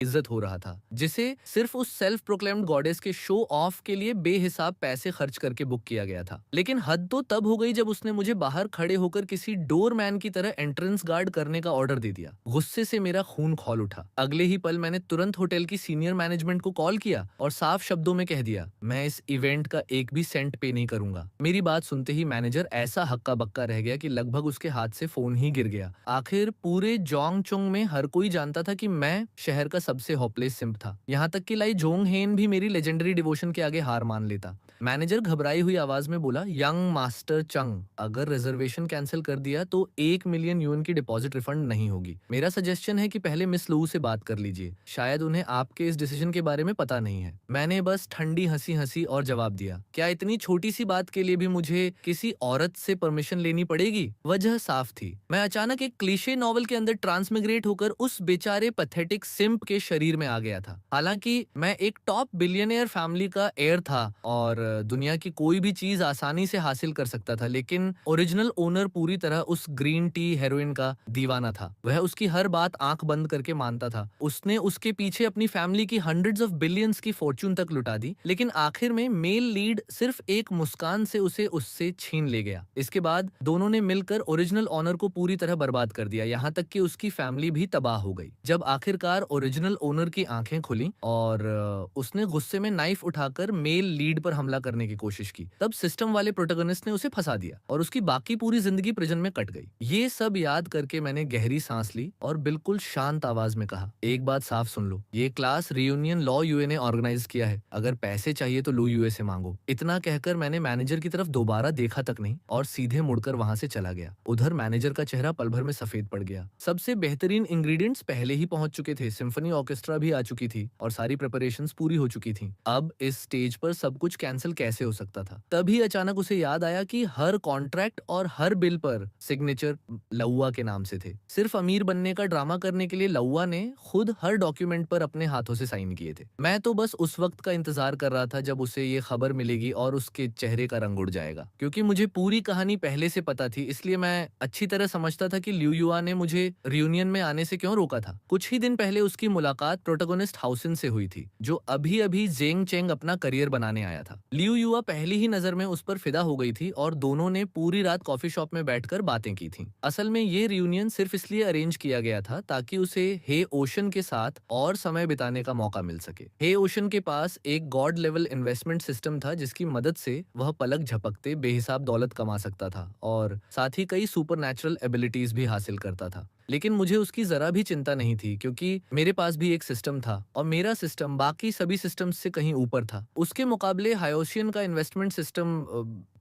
इज्जत हो रहा था, जिसे सिर्फ उस सेल्फ प्रोक्लेम्ड गॉडेस के शो ऑफ के लिए बेहिसाब पैसे खर्च करके बुक किया गया था। लेकिन हद तो तब हो गई जब उसने मुझे बाहर खड़े होकर किसी डोरमैन की तरह एंट्रेंस गार्ड करने का ऑर्डर दे दिया। गुस्से से मेरा खून खौल उठा। अगले ही पल मैंने तुरंत होटल की सीनियर मैनेजमेंट को कॉल किया और साफ शब्दों में कह दिया, मैं इस इवेंट का एक भी सेंट पे नहीं करूंगा। मेरी बात सुनते ही मैनेजर ऐसा हक्का बक्का रह गया कि लगभग उसके हाथ से फोन ही गिर गया। आखिर पूरे जोंगचोंग में हर कोई जानता था कि मैं शहर का सबसे होपलेस सिंप था। यहाँ तक कि लाई जोंग हेन भी मेरी लेजेंडरी डिवोशन के आगे हार मान लेता। मैनेजर घबराई हुई आवाज में बोला, यंग मास्टर चंग, अगर रिजर्वेशन कैंसिल कर दिया तो 1 मिलियन युएन की डिपॉजिट रिफंड नहीं होगी। मेरा सजेशन है कि पहले मिस लू से बात कर लीजिए, शायद उन्हें आपके इस डिसीजन के बारे में पता नहीं है। मैंने बस ठंडी हंसी हंसी और जवाब दिया, क्या इतनी छोटी सी बात के लिए भी मुझे किसी औरत से परमिशन लेनी पड़ेगी? वजह साफ थी, मैं अचानक एक क्लीशे नॉवल के अंदर ट्रांसमिग्रेट होकर उस बेचारे पैथेटिक सिंप के शरीर में आ गया था। हालांकि मैं एक टॉप बिलियनियर फैमिली का हेयर था और दुनिया की कोई भी चीज आसानी से हासिल कर सकता था, लेकिन ओरिजिनल ओनर पूरी तरह उस ग्रीन टी हेरोइन का दीवाना था। वह उसकी हर बात आंख बंद करके मानता था। उसने उसके पीछे अपनी फैमिली की हंड्रेड्स ऑफ बिलियंस की फॉर्च्यून तक लुटा दी, लेकिन आखिर में मेल लीड सिर्फ एक मुस्कान से उसे उससे छीन ले गया। इसके बाद दोनों ने मिलकर ओरिजिनल ओनर को पूरी तरह बर्बाद कर दिया, यहाँ तक कि उसकी फैमिली भी तबाह हो गई। जब आखिरकार ओरिजिनल ओनर की आंखें खुली और उसने गुस्से में नाइफ उठाकर मेल लीड पर हमला करने की कोशिश की, तब सिस्टम वाले प्रोटोगनिस्ट ने उसे फंसा दिया और उसकी बाकी पूरी जिंदगी प्रिजन में कट गई। ये सब याद करके मैंने गहरी सांस ली और बिल्कुल शांत आवाज में कहा, एक बात साफ सुन लो, ये क्लास रियूनियन लॉ यूए ने ऑर्गेनाइज किया है, अगर पैसे चाहिए तो लो यूए से मांगो। इतना कहकर मैंने मैनेजर की तरफ दोबारा देखा तक नहीं और सीधे मुड़कर वहां से चला गया। उधर मैनेजर का चेहरा पल भर में सफेद पड़ गया। सबसे बेहतरीन इंग्रेडिएंट्स पहले ही पहुंच चुके थे, सिम्फनी ऑर्केस्ट्रा भी आ चुकी थी और सारी प्रिपरेशंस पूरी हो चुकी थी। अब इस स्टेज पर सब कुछ कैंसिल कैसे हो सकता था? तभी अचानक उसे याद आया कि हर कॉन्ट्रैक्ट और हर बिल पर सिग्नेचर लउआ के नाम से थे। सिर्फ अमीर बनने का ड्रामा करने के लिए लउआ ने खुद हर डॉक्यूमेंट पर अपने हाथों से साइन किए थे। मैं तो बस उस वक्त का इंतजार कर रहा था जब उसे ये खबर मिलेगी और उसके चेहरे का रंग उड़ जाएगा। क्योंकि मुझे पूरी कहानी पहले से पता थी, इसलिए मैं अच्छी तरह समझता था कि लिu युआ ने मुझे रियूनियन में आने से क्यों रोका था। कुछ ही दिन पहले उसकी मुलाकात प्रोटोगोनिस्ट हाउसिन से हुई थी, जो अभी अभी जेंग चेंग अपना करियर बनाने आया था। लिu युआ पहली ही नजर में उस पर फिदा हो गई थी और दोनों ने पूरी रात कॉफी शॉप में बैठकर बातें की थी। असल में ये रियूनियन सिर्फ इसलिए अरेंज किया गया था ताकि उसे हे ओशन के साथ और समय बिताने का मौका मिल सके। हे ओशन के पास एक गॉड लेवल इन्वेस्टमेंट सिस्टम था जिसकी मदद से वह पलक झपकते बेहिसाब दौलत कमा सकता था और साथ ही कई सुपरनैचुरल एबिलिटीज भी हासिल करता था। लेकिन मुझे उसकी जरा भी चिंता नहीं थी, क्योंकि मेरे पास भी एक सिस्टम था और मेरा सिस्टम बाकी सभी सिस्टम्स से कहीं ऊपर था। उसके मुकाबले हायोशियन का इन्वेस्टमेंट सिस्टम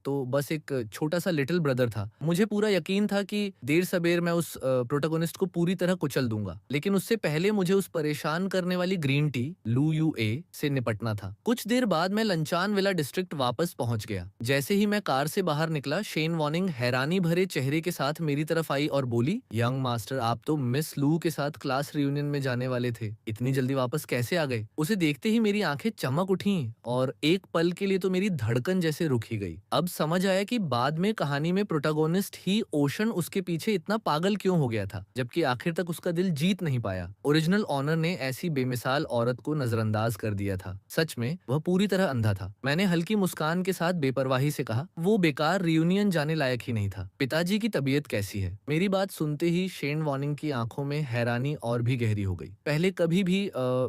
तो बस एक छोटा सा लिटिल ब्रदर था। मुझे पूरा यकीन था कि देर सबेर मैं उस प्रोटोगोनिस्ट को पूरी तरह कुचल दूंगा, लेकिन उससे पहले मुझे उस परेशान करने वाली ग्रीन टी लू यू ए से निपटना था। कुछ देर बाद मैं लंचान विला डिस्ट्रिक्ट वापस पहुंच गया। जैसे ही मैं कार से बाहर निकला, शेन वॉर्निंग हैरानी भरे चेहरे के साथ मेरी तरफ आई और बोली, यंग मास्टर, आप तो मिस लू के साथ क्लास रियूनियन में जाने वाले थे, इतनी जल्दी वापस कैसे आ गए? उसे देखते ही मेरी आंखें चमक उठी और एक पल के लिए तो मेरी धड़कन जैसे रुक ही गई। अब समझ आया कि बाद में कहानी में प्रोटोगोनिस्ट ही ओशन उसके पीछे इतना पागल क्यों हो गया था, जबकि आखिर तक उसका दिल जीत नहीं पाया। ओरिजिनल ऑनर ने ऐसी बेमिसाल औरत को नजरअंदाज कर दिया था। सच में वह पूरी तरह अंधा था। मैंने हल्की मुस्कान के साथ बेपरवाही से कहा, वो बेकार रियूनियन जाने लायक ही नहीं था। पिताजी की तबीयत कैसी है? मेरी बात सुनते ही शेन वॉर्निंग की आंखों में हैरानी और भी गहरी हो गई। पहले कभी भी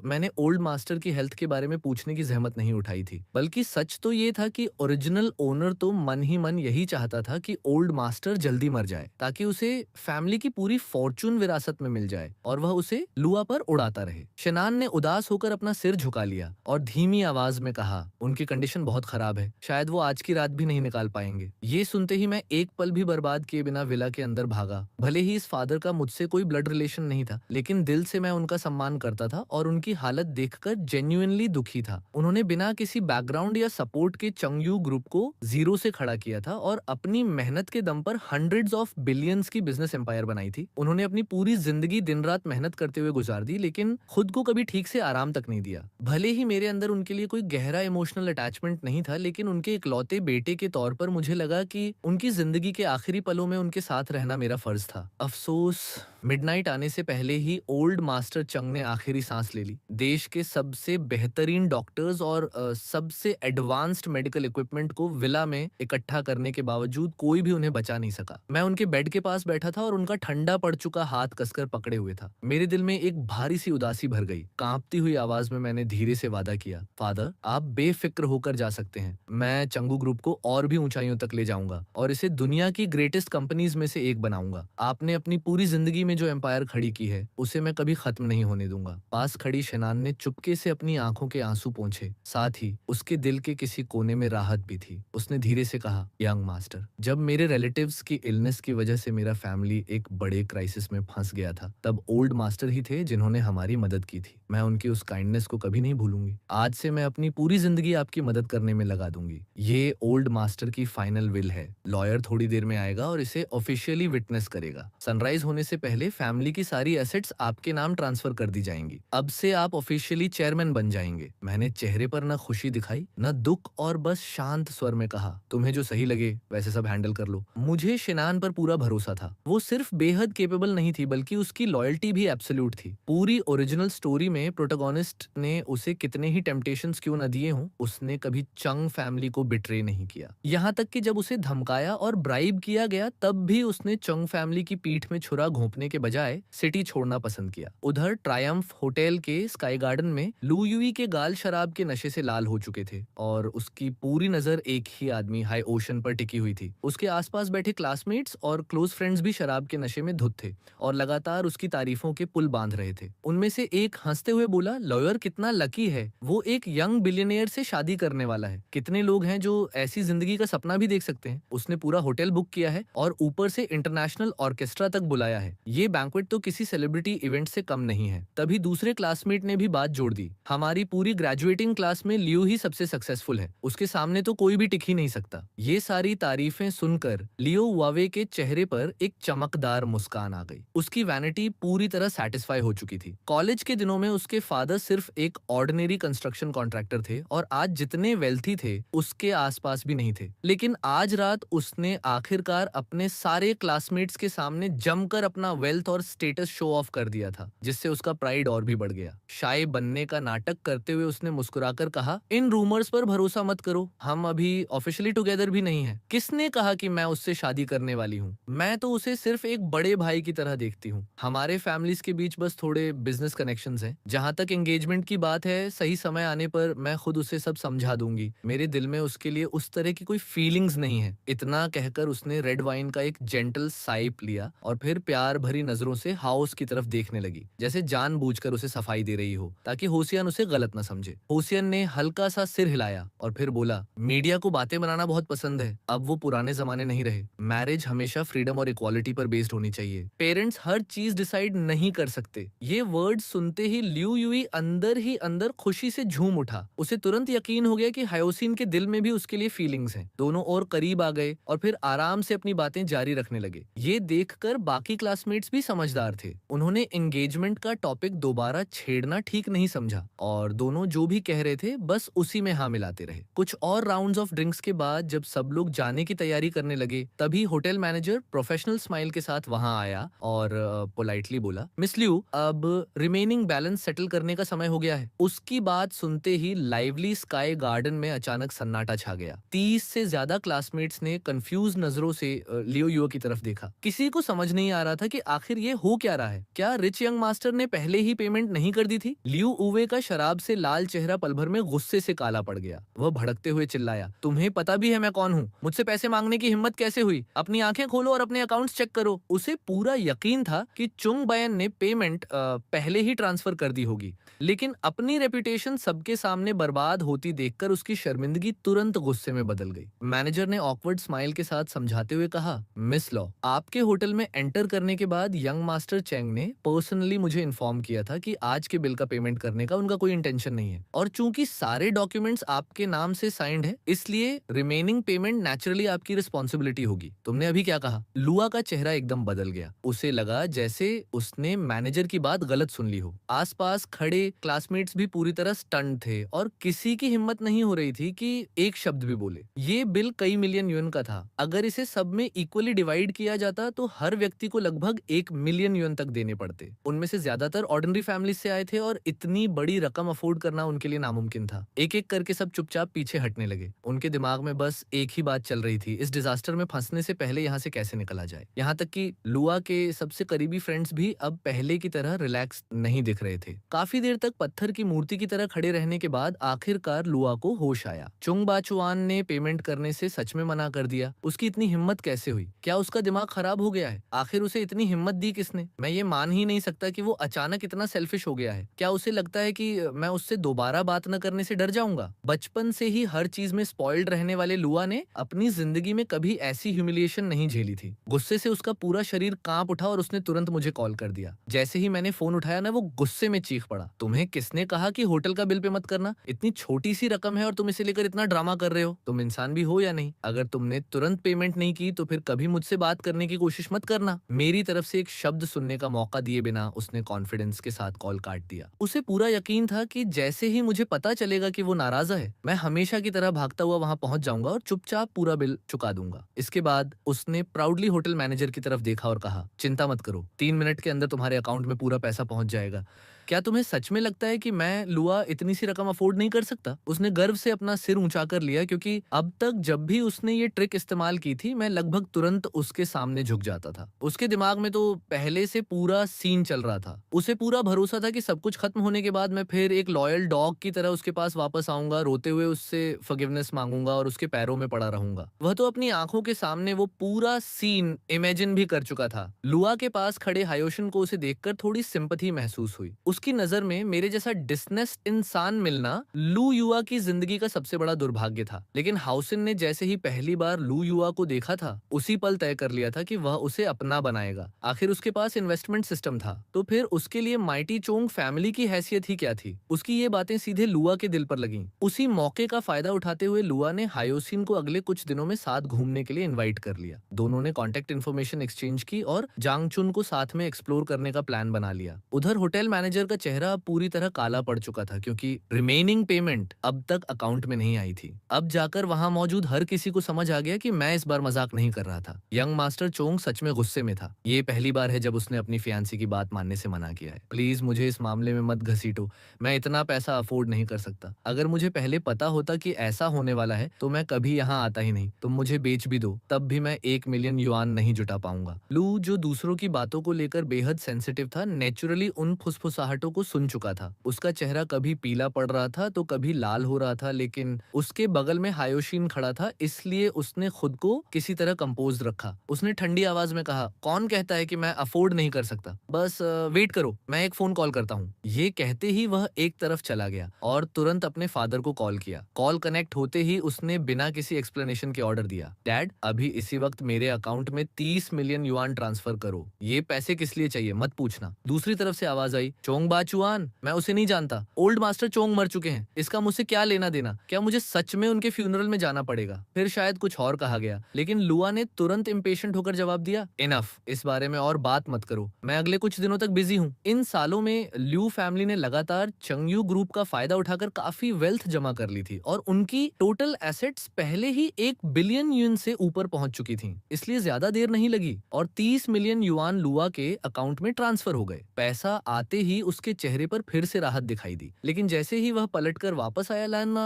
मैंने ओल्ड मास्टर की हेल्थ के बारे में पूछने की जहमत नहीं उठाई थी, बल्कि सच तो ये था कि ओरिजिनल ओनर तो मन ही मन यही चाहता था कि ओल्ड मास्टर जल्दी मर जाए ताकि उसे फैमिली की पूरी फॉर्चून विरासत में मिल जाए और वह उसे लुआ पर उड़ाता रहे। शनान ने उदास होकर अपना सिर झुका लिया और धीमी आवाज में कहा, उनकी कंडीशन बहुत खराब है, शायद वो आज की रात भी नहीं निकाल पाएंगे। ये सुनते ही मैं एक पल भी बर्बाद किए बिना विला के अंदर भागा। भले ही इस फादर का मुझसे कोई ब्लड रिलेशन नहीं था, लेकिन दिल से मैं उनका सम्मान करता था और उनकी हालत देखकर जेन्युइनली दुखी था। उन्होंने बिना किसी बैकग्राउंड या सपोर्ट के चंगयू ग्रुप को जीरो से खड़ा किया था और अपनी मेहनत के दम पर हंड्रेड्स ऑफ बिलियंस की बिजनेस एम्पायर बनाई थी। उन्होंने अपनी पूरी जिंदगी दिन रात मेहनत करते हुए गुजार दी, लेकिन खुद को कभी ठीक से आराम तक नहीं दिया। भले ही मेरे अंदर उनके लिए कोई गहरा इमोशनल अटैचमेंट नहीं था, लेकिन उनके इकलौते बेटे के तौर पर मुझे लगा कि उनकी जिंदगी के आखिरी पलों में उनके साथ रहना मेरा फर्ज था। अफसोस मिडनाइट आने से पहले ही ओल्ड मास्टर चंग ने आखिरी सांस ले ली। देश के सबसे बेहतरीन डॉक्टर्स और सबसे एडवांस्ड मेडिकल इक्विपमेंट को विला में इकट्ठा करने के बावजूद कोई भी उन्हें बचा नहीं सका। मैं उनके बेड के पास बैठा था और उनका ठंडा पड़ चुका हाथ कसकर पकड़े हुए था। मेरे दिल में एक भारी सी उदासी भर गई। कांपती हुई आवाज में मैंने धीरे से वादा किया, फादर, आप बेफिक्र होकर जा सकते हैं। मैं चंगू ग्रुप को और भी ऊंचाइयों तक ले जाऊंगा और इसे दुनिया की ग्रेटेस्ट कंपनीज में से एक बनाऊंगा। आपने अपनी पूरी जिंदगी में जो एम्पायर खड़ी की है उसे मैं कभी खत्म नहीं होने दूंगा। पास खड़ी शनान ने चुपके से अपनी आंखों के आंसू पोंछे, साथ ही उसके दिल के किसी कोने में राहत भी थी। उसने धीरे से कहा, यंग मास्टर, जब मेरे रिलेटिव्स की इलनेस की वजह से मेरा फैमिली एक बड़े क्राइसिस में फंस गया था, तब ओल्ड मास्टर ही थे जिन्होंने हमारी मदद की थी। मैं उनकी उस काइंडनेस को कभी नहीं भूलूंगी। आज से मैं अपनी पूरी जिंदगी आपकी मदद करने में लगा दूंगी। ये ओल्ड मास्टर की फाइनल विल है। लॉयर थोड़ी देर में आएगा और इसे ऑफिशियली विटनेस करेगा। सनराइज होने से पहले फैमिली की सारी एसेट्स आपके नाम ट्रांसफर कर दी जाएंगी। अब से आप ऑफिशियली चेयरमैन बन जाएंगे। मैंने चेहरे पर न खुशी दिखाई न दुख और बस शांत स्वर में कहा, तुम्हें जो सही लगे वैसे सब हैंडल कर लो। मुझे शिनान पर पूरा भरोसा था। वो सिर्फ बेहद केपेबल नहीं थी बल्कि उसकी लॉयल्टी भी एब्सोल्यूट थी। पूरी ओरिजिनल स्टोरी में प्रोटोगोनिस्ट ने उसे कितने ही टेम्पटेशंस क्यों न दिए हों, उसने कभी चंग फैमिली को बिट्रे नहीं किया। यहाँ तक कि जब उसे धमकाया और ब्राइब किया गया तब भी उसने चंग फैमिली की पीठ में छुरा घोंपने के बजाय सिटी छोड़ना पसंद किया। उधर ट्रायम्फ होटल के स्काई गार्डन में लू युई के गाल शराब के नशे से लाल हो चुके थे और उसकी पूरी नजर एक ही आदमी हाई ओशन पर टिकी हुई थी। उसके आसपास बैठे क्लासमेट्स और क्लोज फ्रेंड्स भी शराब के नशे में धुत थे और लगातार उसकी तारीफों के पुल बांध रहे थे। उनमें से एक हंसते हुए बोला, लॉयर कितना लकी है, वो एक यंग बिलियनियर से शादी करने वाला है। कितने लोग हैं जो ऐसी जिंदगी का सपना भी देख सकते हैं। उसने पूरा होटल बुक किया है और ऊपर से इंटरनेशनल ऑर्केस्ट्रा तक बुलाया है। ये बैंक्वेट तो किसी सेलिब्रिटी इवेंट से कम नहीं है। तभी दूसरे क्लासमेट ने भी बात जोड़ दी, हमारी पूरी ग्रेजुएटिंग क्लास में लियो ही सबसे सक्सेसफुल है, उसके सामने तो कोई भी टिक ही नहीं सकता। ये सारी तारीफें सुनकर लियो वावे के चेहरे पर एक चमकदार मुस्कान आ गई। उसकी वैनिटी पूरी तरह सेटिस्फाई हो चुकी थी। कॉलेज के दिनों में उसके फादर सिर्फ एक ऑर्डिनरी कंस्ट्रक्शन कॉन्ट्रैक्टर थे और आज जितने वेल्थी थे उसके आसपास भी नहीं थे। लेकिन आज रात उसने आखिरकार अपने सारे क्लासमेट्स के सामने जमकर अपना वेल्थ और स्टेटस शो ऑफ कर दिया था, जिससे उसका प्राइड और भी बढ़ गया। शाय बनने का नाटक करते हुए उसने मुस्कुराकर कहा, इन रूमर्स पर भरोसा मत करो, हम अभी ऑफिशियली टुगेदर भी नहीं है। किसने कहा कि मैं उससे शादी करने वाली हूँ? मैं तो उसे सिर्फ एक बड़े भाई की तरह देखती हूँ। हमारे फैमिलीज के बीच बस थोड़े बिजनेस कनेक्शंस हैं। जहाँ तक एंगेजमेंट की बात है, सही समय आने पर मैं खुद उसे सब समझा दूंगी। मेरे दिल में उसके लिए उस तरह की कोई फीलिंग्स नहीं है। इतना कहकर उसने रेड वाइन का एक जेंटल साइप लिया और फिर प्यार भरी नजरों से हाउस की तरफ देखने लगी, जैसे जानबूझकर उसे सफाई दे रही हो ताकि होसियन उसे गलत न समझे। होसियन ने हल्का सा सिर हिलाया और फिर बोला, मीडिया को बातें बनाना बहुत पसंद है। अब वो पुराने जमाने नहीं रहे। मैरिज हमेशा फ्रीडम और इक्वालिटी पर बेस्ड होनी चाहिए। पेरेंट्स हर चीज डिसाइड नहीं कर सकते। ये वर्ड सुनते ही लियू युई अंदर ही अंदर खुशी से झूम उठा। उसे तुरंत यकीन हो गया कि हायोसिन के दिल में भी उसके लिए फीलिंग्स हैं। दोनों और करीब आ गए और फिर आराम से अपनी बातें जारी रखने लगे। ये देखकर बाकी क्लासमेट्स भी समझदार थे। उन्होंने एंगेजमेंट का टॉपिक दोबारा छेड़ना ठीक नहीं समझा और दोनों जो भी कह रहे थे बस उसी में हाँ मिलाते रहे। कुछ और राउंड्स ऑफ ड्रिंक्स के बाद जब सब लोग जाने की तैयारी करने लगे, तभी होटल मैनेजर प्रोफेशनल स्माइल के साथ वहां आया और पोलाइटली बोला, मिस लियू, अब रिमेनिंग बैलेंस सेटल करने का समय हो गया है। उसकी बात सुनते ही लाइवली स्काई गार्डन में अचानक सन्नाटा छा गया। 30 से ज्यादा क्लासमेट्स ने कंफ्यूज नजरों से लियो युओ की तरफ देखा। किसी को समझ नहीं आ रहा था कि आखिर ये हो क्या रहा है। क्या रिच यंग मास्टर ने पहले ही पेमेंट नहीं कर दी थी? लियो उवे का शराब से लाल चेहरा पल भर में गुस्से से काला पड़ गया। वह भड़कते हुए चिल्लाया, तुम्हें पता भी है मैं कौन हूँ? मुझसे पैसे मांगने की हिम्मत कैसे हुई? अपनी आंखें खोलो और अपने अकाउंट्स चेक करो। उसे पूरा यकीन था कि चुंग बयान ने पेमेंट पहले ही ट्रांसफर कर दी होगी, लेकिन अपनी रेपुटेशन सबके सामने बर्बाद होती देखकर उसकी शर्मिंदगी तुरंत गुस्से में बदल गई। मैनेजर ने ऑकवर्ड स्माइल के साथ समझाते हुए कहा, मिस लॉ, आपके होटल में एंटर करने के बाद यंग मास्टर चेंग ने पर्सनली मुझे इन्फॉर्म किया था कि आज के बिल का पेमेंट करने का उनका कोई इंटेंशन नहीं है और चूंकि सारे डॉक्यूमेंट्स आपके नाम से साइंड है, इसलिए रिमेनिंग पेमेंट नेचुरली आपकी रिस्पॉन्सिबिलिटी होगी। तुमने अभी क्या कहा? लुआ का चेहरा एकदम बदल गया। उसे लगा जैसे उसने मैनेजर की बात गलत सुन ली हो। आसपास खड़े क्लासमेट्स भी पूरी तरह स्टंट थे और किसी की हिम्मत नहीं हो रही थी कि एक शब्द भी बोले। ये बिल कई मिलियन युएन का था। अगर इसे सब में इक्वली डिवाइड किया जाता तो हर व्यक्ति को लगभग 1 मिलियन युएन तक देने पड़ते। उनमें से ज्यादातर ऑर्डिनरी फैमिली से आए थे और इतनी बड़ी रकम अफोर्ड करना उनके लिए नामुमकिन था। एक-एक करके सब चुपचाप पीछे हटने लगे। उनके दिमाग में बस एक ही बात चल रही थी, इस डिजास्टर में फंसने से पहले यहाँ से कैसे निकला जाए। यहाँ तक कि लुआ के सबसे करीबी फ्रेंड्स भी अब पहले की तरह रिलैक्स नहीं दिख रहे थे। काफी देर तक पत्थर की मूर्ति की तरह खड़े रहने के बाद आखिरकार लुआ को होश आया। चुंग बाचुआन ने पेमेंट करने से सच में मना कर दिया। उसकी इतनी हिम्मत कैसे हुई? क्या उसका दिमाग खराब हो गया है? आखिर उसे इतनी हिम्मत दी किसने? मैं ये मान ही नहीं सकता कि वो अचानक इतना सेल्फिश हो गया है। क्या उसे लगता है कि मैं उससे दोबारा बात न करने से डर जाऊंगा? बचपन से ही हर चीज में स्पॉइल्ड रहने वाले लुआ ने अपनी जिंदगी में कभी ऐसी ह्यूमिलिएशन नहीं झेली थी। गुस्से से उसका पूरा शरीर कांप उठा और उसने तुरंत मुझे कॉल कर दिया। जैसे ही मैंने फोन उठाया ना, वो गुस्से में चीख पड़ा, तुम्हें किसने कहा कि होटल का बिल पे मत करना? इतनी छोटी सी रकम है और तुम इसे लेकर इतना ड्रामा कर रहे हो। तुम इंसान भी हो या नहीं? अगर तुमने तुरंत पेमेंट नहीं की तो फिर कभी मुझसे बात करने की कोशिश मत करना। मेरी तरफ से एक शब्द सुनने का मौका दिए बिना उसने कॉन्फिडेंस के साथ कॉल काट दिया। उसे पूरा यकीन था कि जैसे ही मुझे पता चलेगा कि वो नाराज है, मैं हमेशा की तरह भागता हुआ वहां पहुंच जाऊंगा और चुपचाप पूरा बिल चुका दूंगा। इसके बाद उसने प्राउडली होटल मैनेजर की तरफ देखा और कहा, चिंता मत करो, 3 मिनट के अंदर तुम्हारे अकाउंट में पूरा पैसा पहुंच जाएगा। क्या तुम्हें सच में लगता है कि मैं लुआ इतनी सी रकम अफोर्ड नहीं कर सकता? उसने गर्व से अपना सिर ऊंचा कर लिया, क्योंकि अब तक जब भी उसने ये ट्रिक इस्तेमाल की थी, मैं लगभग तुरंत उसके सामने झुक जाता था। उसके दिमाग में तो पहले से पूरा सीन चल रहा था। उसे पूरा भरोसा था कि सब कुछ खत्म होने के बाद मैं फिर एक लॉयल डॉग की तरह उसके पास वापस आऊंगा, रोते हुए उससे फॉरगिवनेस मांगूंगा और उसके पैरों में पड़ा रहूंगा। वह तो अपनी आंखों के सामने वो पूरा सीन इमेजिन भी कर चुका था। लुआ के पास खड़े हायोशिन को उसे देखकर थोड़ी सिंपैथी महसूस हुई। उसकी नजर में मेरे जैसा डिसनेस्ड इंसान मिलना लू युआ की जिंदगी का सबसे बड़ा दुर्भाग्य था। लेकिन हाउसिन ने जैसे ही पहली बार लू युआ को देखा था, उसी पल तय कर लिया था कि वह उसे अपना बनाएगा। आखिर उसके पास इन्वेस्टमेंट सिस्टम था, तो फिर उसके लिए माइटी चोंग फैमिली की हैसियत ही क्या थी? उसकी ये बातें सीधे लुआ के दिल पर लगीं। उसी मौके का फायदा उठाते हुए लुआ ने हायोसिन को अगले कुछ दिनों में साथ घूमने के लिए इनवाइट कर लिया। दोनों ने कॉन्टेक्ट इन्फॉर्मेशन एक्सचेंज की और जांगचुन को साथ में एक्सप्लोर करने का प्लान बना लिया। उधर होटल मैनेजर का चेहरा अब पूरी तरह काला पड़ चुका था, क्योंकि रिमेनिंग पेमेंट अब तक अकाउंट में नहीं आई थी। अब जाकर वहां मौजूद हर किसी को समझ आ गया कि मैं इस बार मजाक नहीं कर रहा था। यंग मास्टर चोंग सच में गुस्से में था। ये पहली बार है जब उसने अपनी फियांसी की बात मानने से मना किया है। प्लीज मुझे इस मामले में मत घसीटो, मैं इतना पैसा अफोर्ड नहीं कर सकता। अगर मुझे पहले पता होता कि ऐसा होने वाला है तो मैं कभी यहाँ आता ही नहीं। तुम मुझे बेच भी दो, तब भी मैं 1 मिलियन युआन नहीं जुटा पाऊंगा। लू, जो दूसरों की बातों को लेकर बेहद सेंसिटिव था, नेचुरली उन फुसफुसाहटों को सुन चुका था। उसका चेहरा कभी पीला पड़ रहा था तो कभी लाल हो रहा था, लेकिन उसके बगल में हायोशिन खड़ा था, इसलिए उसने खुद को किसी तरह कंपोज रखा। उसने ठंडी आवाज में कहा, कौन कहता है कि मैं अफोर्ड नहीं कर सकता? बस वेट करो, मैं एक फोन कॉल करता हूँ। ये कहते ही वह एक तरफ चला गया और तुरंत अपने फादर को कॉल किया। कॉल कनेक्ट होते ही उसने बिना किसी एक्सप्लेनेशन के ऑर्डर दिया, डैड अभी इसी वक्त मेरे अकाउंट में 30 मिलियन युआन ट्रांसफर करो। ये पैसे किस लिए चाहिए मत पूछना। दूसरी तरफ से आवाज आई, चोंग बाचुआन, मैं उसे नहीं जानता। ओल्ड मास्टर चोंग मर चुके हैं, इसका मुझसे क्या लेना देना? क्या मुझे सच में उनके फ्यूनरल में जाना पड़ेगा? फिर शायद कुछ और कहा गया, लेकिन लुआ ने तुरंत इम्पेशेंट होकर जवाब दिया, इनफ, इस बारे में और बात मत करो, मैं अगले कुछ दिनों तक बिजी हूँ। इन सालों में ल्यू फैमिली ने लगातार चंगयू ग्रुप का फायदा उठाकर काफी वेल्थ जमा कर ली थी और उनकी टोटल एसेट्स पहले ही 1 बिलियन युआन से ऊपर पहुंच चुकी थी। इसलिए ज्यादा देर नहीं लगी और 30 मिलियन युआन लुआ के अकाउंट में ट्रांसफर हो गए। पैसा आते ही उसके चेहरे पर फिर से राहत दिखाई दी, लेकिन जैसे ही वह पलटकर वापस आया लाना,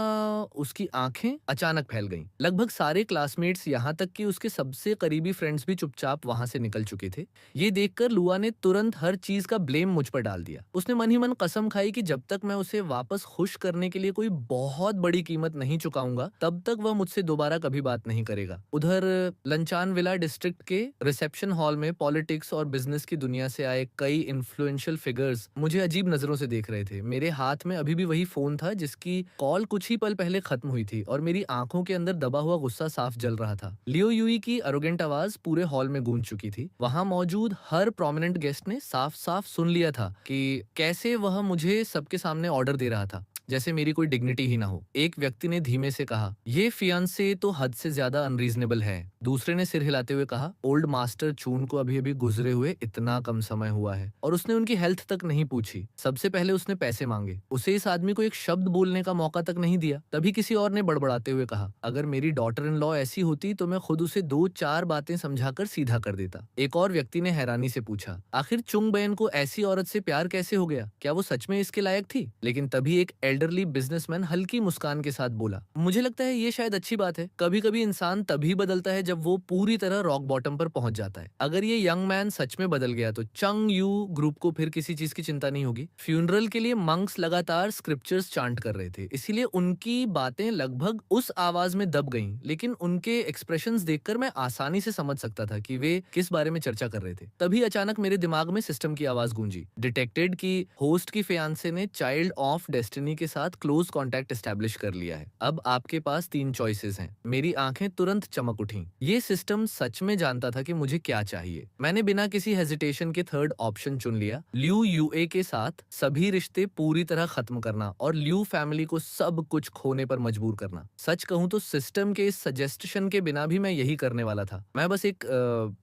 उसकी आंखें अचानक फैल गईं। लगभग सारे क्लासमेट्स, यहाँ तक कि उसके सबसे करीबी फ्रेंड्स भी चुपचाप वहां से निकल चुके थे। ये देखकर लुआ ने तुरंत हर चीज का ब्लेम मुझ पर डाल दिया। उसने मन ही मन कसम खाई कि जब तक मैं उसे वापस खुश करने के लिए कोई बहुत बड़ी कीमत नहीं चुकाऊंगा, तब तक वह मुझसे दोबारा कभी बात नहीं करेगा। उधर लंचान विला डिस्ट्रिक्ट के रिसेप्शन हॉल में पॉलिटिक्स और बिजनेस की दुनिया से आए कई इन्फ्लुएंशियल फिगर्स मुझे अजीब नजरों से देख रहे थे। मेरे हाथ में अभी भी वही फोन था जिसकी कॉल कुछ ही पल पहले खत्म हुई थी और मेरी आंखों के अंदर दबा हुआ गुस्सा साफ जल रहा था। लियो यूई की एरोगेंट आवाज पूरे हॉल में गूंज चुकी थी। वहां मौजूद हर प्रोमिनेंट गेस्ट ने साफ साफ सुन लिया था कि कैसे वह मुझे सबके सामने ऑर्डर दे रहा था, जैसे मेरी कोई डिग्निटी ही ना हो। एक व्यक्ति ने धीमे से कहा, ये फियांसे तो हद से ज्यादा अनरीजनेबल है। दूसरे ने सिर हिलाते हुए कहा, ओल्ड मास्टर चून को अभी अभी गुजरे हुए इतना कम समय हुआ है और उसने उनकी हेल्थ तक नहीं पूछी। सबसे पहले उसने पैसे मांगे, उसे इस आदमी को एक शब्द बोलने का मौका तक नहीं दिया। तभी किसी और ने बड़बड़ाते हुए कहा, अगर मेरी डॉटर इन लॉ ऐसी होती तो मैं खुद उसे 2-4 बातें समझाकर सीधा कर देता। एक और व्यक्ति ने हैरानी से पूछा, आखिर चुंग बयान को ऐसी औरत से प्यार कैसे हो गया? क्या वो सच में इसके लायक थी? लेकिन तभी एक एल्डरली बिजनेसमैन हल्की मुस्कान के साथ बोला, मुझे लगता है ये शायद अच्छी बात है। कभी कभी इंसान तभी बदलता है जब वो पूरी तरह रॉक बॉटम पर पहुंच जाता है। अगर ये यंग मैन सच में बदल गया तो चंग यू ग्रुप को फिर किसी चीज की चिंता नहीं होगी। फ्यूनरल के लिए मंक्स लगातार स्क्रिप्चर्स चांट कर रहे थे, इसीलिए उनकी बातें लगभग उस आवाज में दब गईं, लेकिन उनके एक्सप्रेशंस देखकर मैं आसानी से समझ सकता था कि वे किस बारे में चर्चा कर रहे थे। तभी अचानक मेरे दिमाग में सिस्टम की आवाज गूंजी। डिटेक्टेड की होस्ट की फियांसे ने चाइल्ड ऑफ डेस्टिनी के साथ क्लोज कॉन्टैक्ट एस्टेब्लिश कर लिया है। अब आपके पास 3 चॉइसेस हैं। मेरी आंखें तुरंत चमक उठीं। ये सिस्टम सच में जानता था कि मुझे क्या चाहिए। मैंने बिना किसी हेजिटेशन के थर्ड ऑप्शन चुन लिया, ल्यू यूए के साथ सभी रिश्ते पूरी तरह खत्म करना और ल्यू फैमिली को सब कुछ खोने पर मजबूर करना। सच कहूं तो सिस्टम के इस सजेस्टेशन के बिना भी मैं यही करने वाला था। मैं बस एक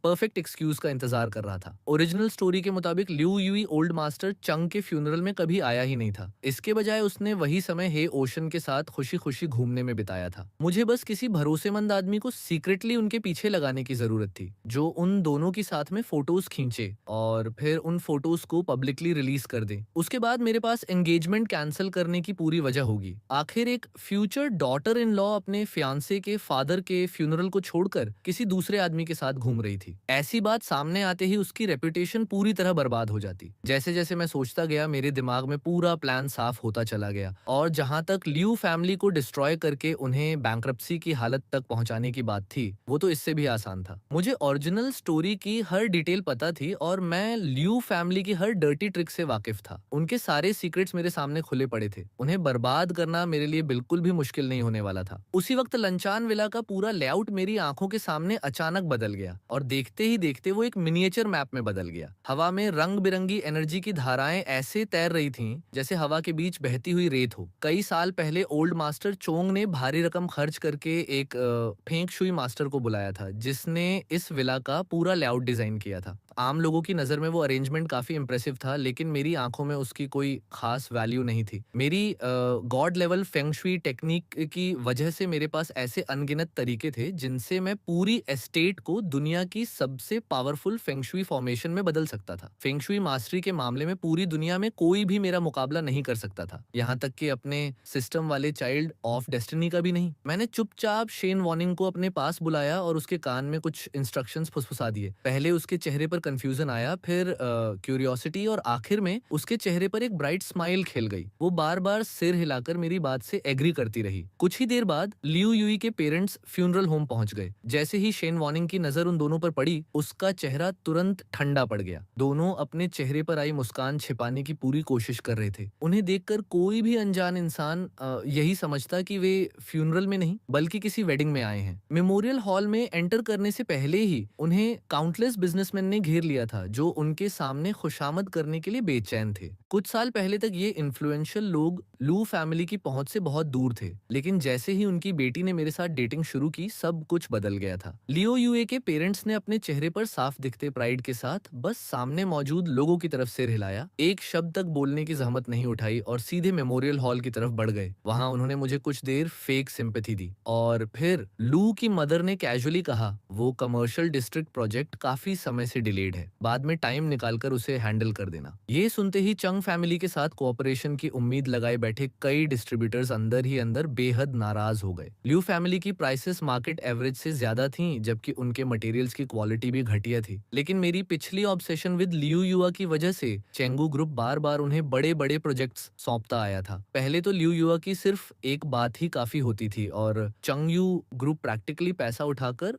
परफेक्ट एक्सक्यूज का इंतजार कर रहा था। ओरिजिनल स्टोरी के मुताबिक ल्यू यूई ओल्ड मास्टर चंग के फ्यूनरल में कभी आया ही नहीं था। इसके बजाय उसने वही समय हे ओशन के साथ खुशी खुशी घूमने में बिताया था। मुझे बस किसी भरोसेमंद आदमी को सीक्रेटली उनके पीछे लगाने की जरूरत थी, जो उन दोनों की साथ में फोटोज खींचे और फिर उन फोटोज को पब्लिकली रिलीज कर दे। उसके बाद मेरे पास एंगेजमेंट कैंसिल करने की पूरी वजह होगी। आखिर एक फ्यूचर डॉटर इन लॉ अपने फियांसे के फादर के फ्यूनरल को छोड़कर किसी दूसरे आदमी के साथ घूम रही थी। ऐसी बात सामने आते ही उसकी रेपुटेशन पूरी तरह बर्बाद हो जाती। जैसे जैसे मैं सोचता गया, मेरे दिमाग में पूरा प्लान साफ होता चला गया और जहां तक ल्यू फैमिली को डिस्ट्रॉय करके उन्हें बैंक्रप्सी की हालत तक पहुंचाने की बात थी, वो तो इससे भी आसान था। मुझे ओरिजिनल स्टोरी की हर डिटेल पता थी और मैं ल्यू फैमिली की हर डर्टी ट्रिक से वाकिफ था। उनके सारे सीक्रेट्स मेरे सामने खुले पड़े थे। उन्हें बर्बाद करना मेरे लिए बिल्कुल भी मुश्किल नहीं होने वाला था। उसी वक्त लंचान विला का पूरा लेआउट मेरी आंखों के सामने अचानक बदल गया और देखते ही देखते वो एक मिनिएचर मैप में बदल गया। हवा में रंग बिरंगी एनर्जी की धाराएं ऐसे तैर रही थीं जैसे हवा के बीच बहती हुई रेत हो। कई साल पहले ओल्ड मास्टर चोंग ने भारी रकम खर्च करके एक फेंग शुई मास्टर को बुलाया था, जिसने इस विला का पूरा लेआउट डिजाइन किया था। आम लोगों की नजर में वो अरेंजमेंट काफी इंप्रेसिव था, लेकिन मेरी आंखों में उसकी कोई खास वैल्यू नहीं थी। मेरी God level feng shui technique की वजह से मेरे पास ऐसे अनगिनत तरीके थे जिनसे मैं पूरी एस्टेट को दुनिया की सबसे पावरफुल फेंग शुई फॉर्मेशन में बदल सकता था। फेंग शुई मास्टरी के मामले में पूरी दुनिया में कोई भी मेरा मुकाबला नहीं कर सकता था, यहाँ तक कि अपने सिस्टम वाले चाइल्ड ऑफ डेस्टिनी का भी नहीं। मैंने चुपचाप शेन वॉर्निंग को अपने पास बुलाया और उसके कान में कुछ इंस्ट्रक्शंस फुसफुसा दिए। पहले उसके चेहरे पर कंफ्यूजन आया, फिर क्यूरियोसिटी और आखिर में उसके चेहरे पर एक ब्राइट स्माइल खेल गई। वो बार बार सिर हिलाकर मेरी बात से एग्री करती रही। कुछ ही देर बाद लियू यूई के पेरेंट्स फ्यूनरल होम पहुंच गए। जैसे ही शेन वॉर्निंग की नजर उन दोनों पर पड़ी, उसका चेहरा तुरंत ठंडा पड़ गया। दोनों अपने चेहरे पर आई मुस्कान छिपाने की पूरी कोशिश कर रहे थे। उन्हें देखकर कोई भी अनजान इंसान यही समझता कि वे फ्यूनरल में नहीं बल्कि किसी वेडिंग में आए हैं। मेमोरियल हॉल में एंटर करने से पहले ही उन्हें काउंटलेस बिजनेसमैन ने घेर लिया था, जो उनके सामने खुशामद करने के लिए बेचैन थे। कुछ साल पहले तक ये इन्फ्लुएंशियल लोग लू फैमिली की पहुंच से बहुत दूर थे, लेकिन जैसे ही उनकी बेटी ने मेरे साथ डेटिंग शुरू की, सब कुछ बदल गया था। लियो यूए के पेरेंट्स ने अपने चेहरे पर साफ दिखते प्राइड के साथ बस सामने मौजूद लोगों की तरफ सिर हिलाया, एक शब्द तक बोलने की जहमत नहीं उठाई और सीधे मेमोरियल हॉल की तरफ बढ़ गए। वहां उन्होंने मुझे कुछ देर फेक सिंपैथी दी और फिर लू की मदर ने कैजुअली कहा, वो कमर्शियल डिस्ट्रिक्ट प्रोजेक्ट काफी समय से डिलेड है, बाद में टाइम निकालकर उसे हैंडल कर देना। ये सुनते ही चंग फैमिली के साथ कोऑपरेशन की उम्मीद लगाए बैठे कई डिस्ट्रीब्यूटर्स अंदर ही अंदर बेहद नाराज हो गए। ल्यू फैमिली की प्राइसेस मार्केट एवरेज से ज्यादा थीं, जबकि उनके मटेरियल्स की क्वालिटी भी घटिया थी। लेकिन मेरी पिछली ऑब्सेशन विद लियू युआ की वजह से चेंगू ग्रुप बार बार उन्हें बड़े बड़े प्रोजेक्ट्स सौंपता आया था। पहले तो लियू युआ की सिर्फ एक बात ही काफी होती थी और चंगयू ग्रुप प्रैक्टिकली पैसा उठाकर